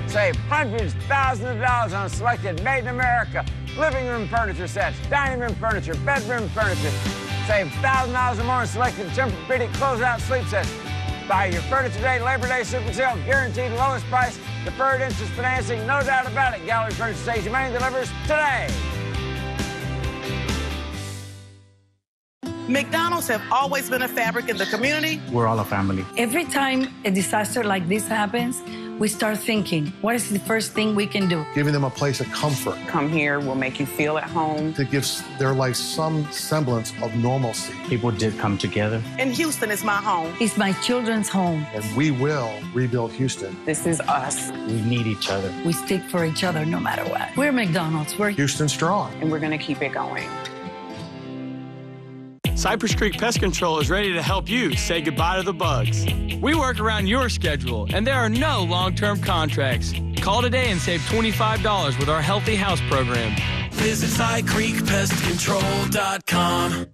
Save hundreds, thousands of dollars on selected made in America living room furniture sets, dining room furniture, bedroom furniture. Save $1,000 or more on selected Tempur-Pedic closeout sleep sets. Buy your furniture today, Labor Day Super Sale, guaranteed lowest price, deferred interest financing, no doubt about it. Gallery Furniture saves you money and delivers today. McDonald's have always been a fabric in the community. We're all a family. Every time a disaster like this happens, we start thinking, what is the first thing we can do? Giving them a place of comfort. Come here, we'll make you feel at home. To give their life some semblance of normalcy. People did come together. And Houston is my home. It's my children's home. And we will rebuild Houston. This is us. We need each other. We stick for each other no matter what. We're McDonald's. We're Houston strong. And we're going to keep it going. Cypress Creek Pest Control is ready to help you say goodbye to the bugs. We work around your schedule, and there are no long-term contracts. Call today and save $25 with our Healthy House program. Visit CyCreekPestControl.com.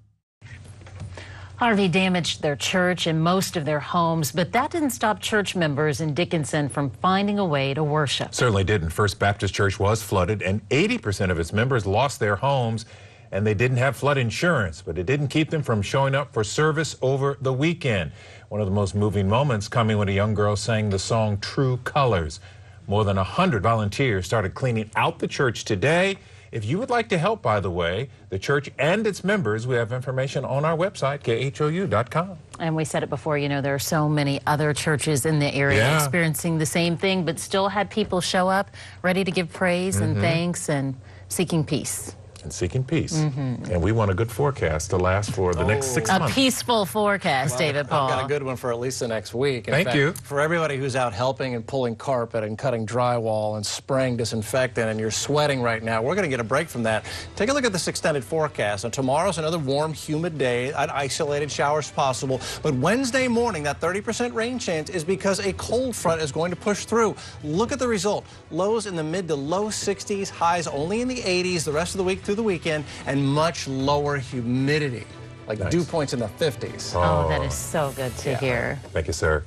Harvey damaged their church and most of their homes, but that didn't stop church members in Dickinson from finding a way to worship. Certainly didn't. First Baptist Church was flooded, and 80% of its members lost their homes, and they didn't have flood insurance, but it didn't keep them from showing up for service over the weekend. One of the most moving moments coming when a young girl sang the song True Colors. More than 100 volunteers started cleaning out the church today If you would like to help, by the way, the church and its members, we have information on our website, KHOU.com. And we said it before, you know, there are so many other churches in the area experiencing the same thing, but still had people show up ready to give praise and thanks and seeking peace. And seeking peace. And we want a good forecast to last for the next 6 months. A peaceful forecast, David Paul. I've got a good one for at least the next week. In Thank fact, you. For everybody who's out helping and pulling carpet and cutting drywall and spraying disinfectant and you're sweating right now, we're going to get a break from that. Take a look at this extended forecast. And tomorrow's another warm, humid day. Isolated showers possible. But Wednesday morning, that 30% rain chance is because a cold front is going to push through. Look at the result. Lows in the mid to low 60s, highs only in the 80s the rest of the week through the weekend, and much lower humidity, like dew points in the 50s. Oh, that is so good to hear. Thank you, sir.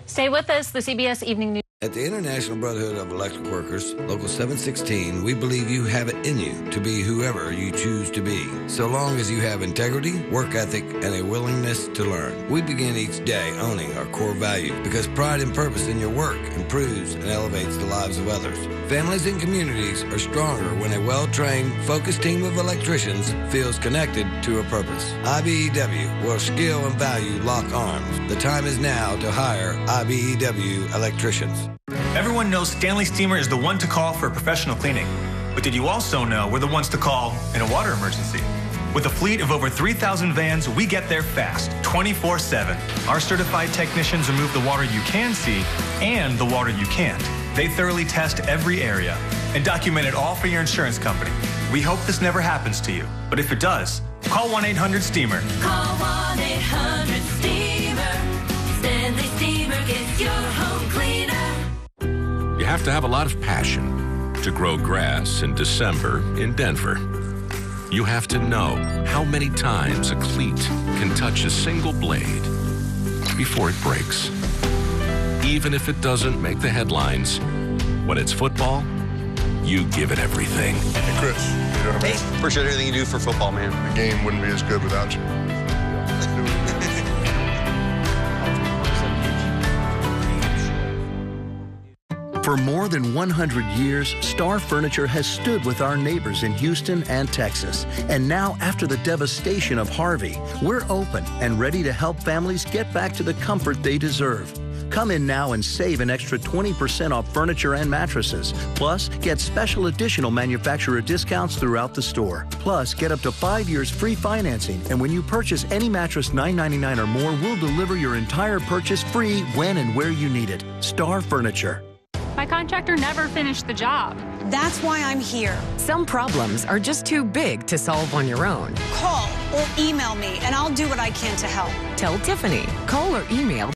Stay with us. The CBS Evening News. At the International Brotherhood of Electrical Workers, Local 716, we believe you have it in you to be whoever you choose to be, so long as you have integrity, work ethic, and a willingness to learn. We begin each day owning our core values because pride and purpose in your work improves and elevates the lives of others. Families and communities are stronger when a well-trained, focused team of electricians feels connected to a purpose. IBEW, where skill and value lock arms. The time is now to hire IBEW electricians. Everyone knows Stanley Steamer is the one to call for professional cleaning. But did you also know we're the ones to call in a water emergency? With a fleet of over 3,000 vans, we get there fast, 24/7. Our certified technicians remove the water you can see and the water you can't. They thoroughly test every area and document it all for your insurance company. We hope this never happens to you, but if it does, call 1-800-STEAMER. Call 1-800-STEAMER. Stanley Steamer gets your home cleaner. You have to have a lot of passion to grow grass in December in Denver. You have to know how many times a cleat can touch a single blade before it breaks. Even if it doesn't make the headlines, when it's football, you give it everything. Hey, Chris. You know what I mean? Appreciate everything you do for football, man. The game wouldn't be as good without you. For more than 100 years, Star Furniture has stood with our neighbors in Houston and Texas. And now, after the devastation of Harvey, we're open and ready to help families get back to the comfort they deserve. Come in now and save an extra 20% off furniture and mattresses. Plus, get special additional manufacturer discounts throughout the store. Plus, get up to 5 years free financing. And when you purchase any mattress $9.99 or more, we'll deliver your entire purchase free when and where you need it. Star Furniture. My contractor never finished the job. That's why I'm here. Some problems are just too big to solve on your own. Call or email me, and I'll do what I can to help. Tell Tiffany. Call or email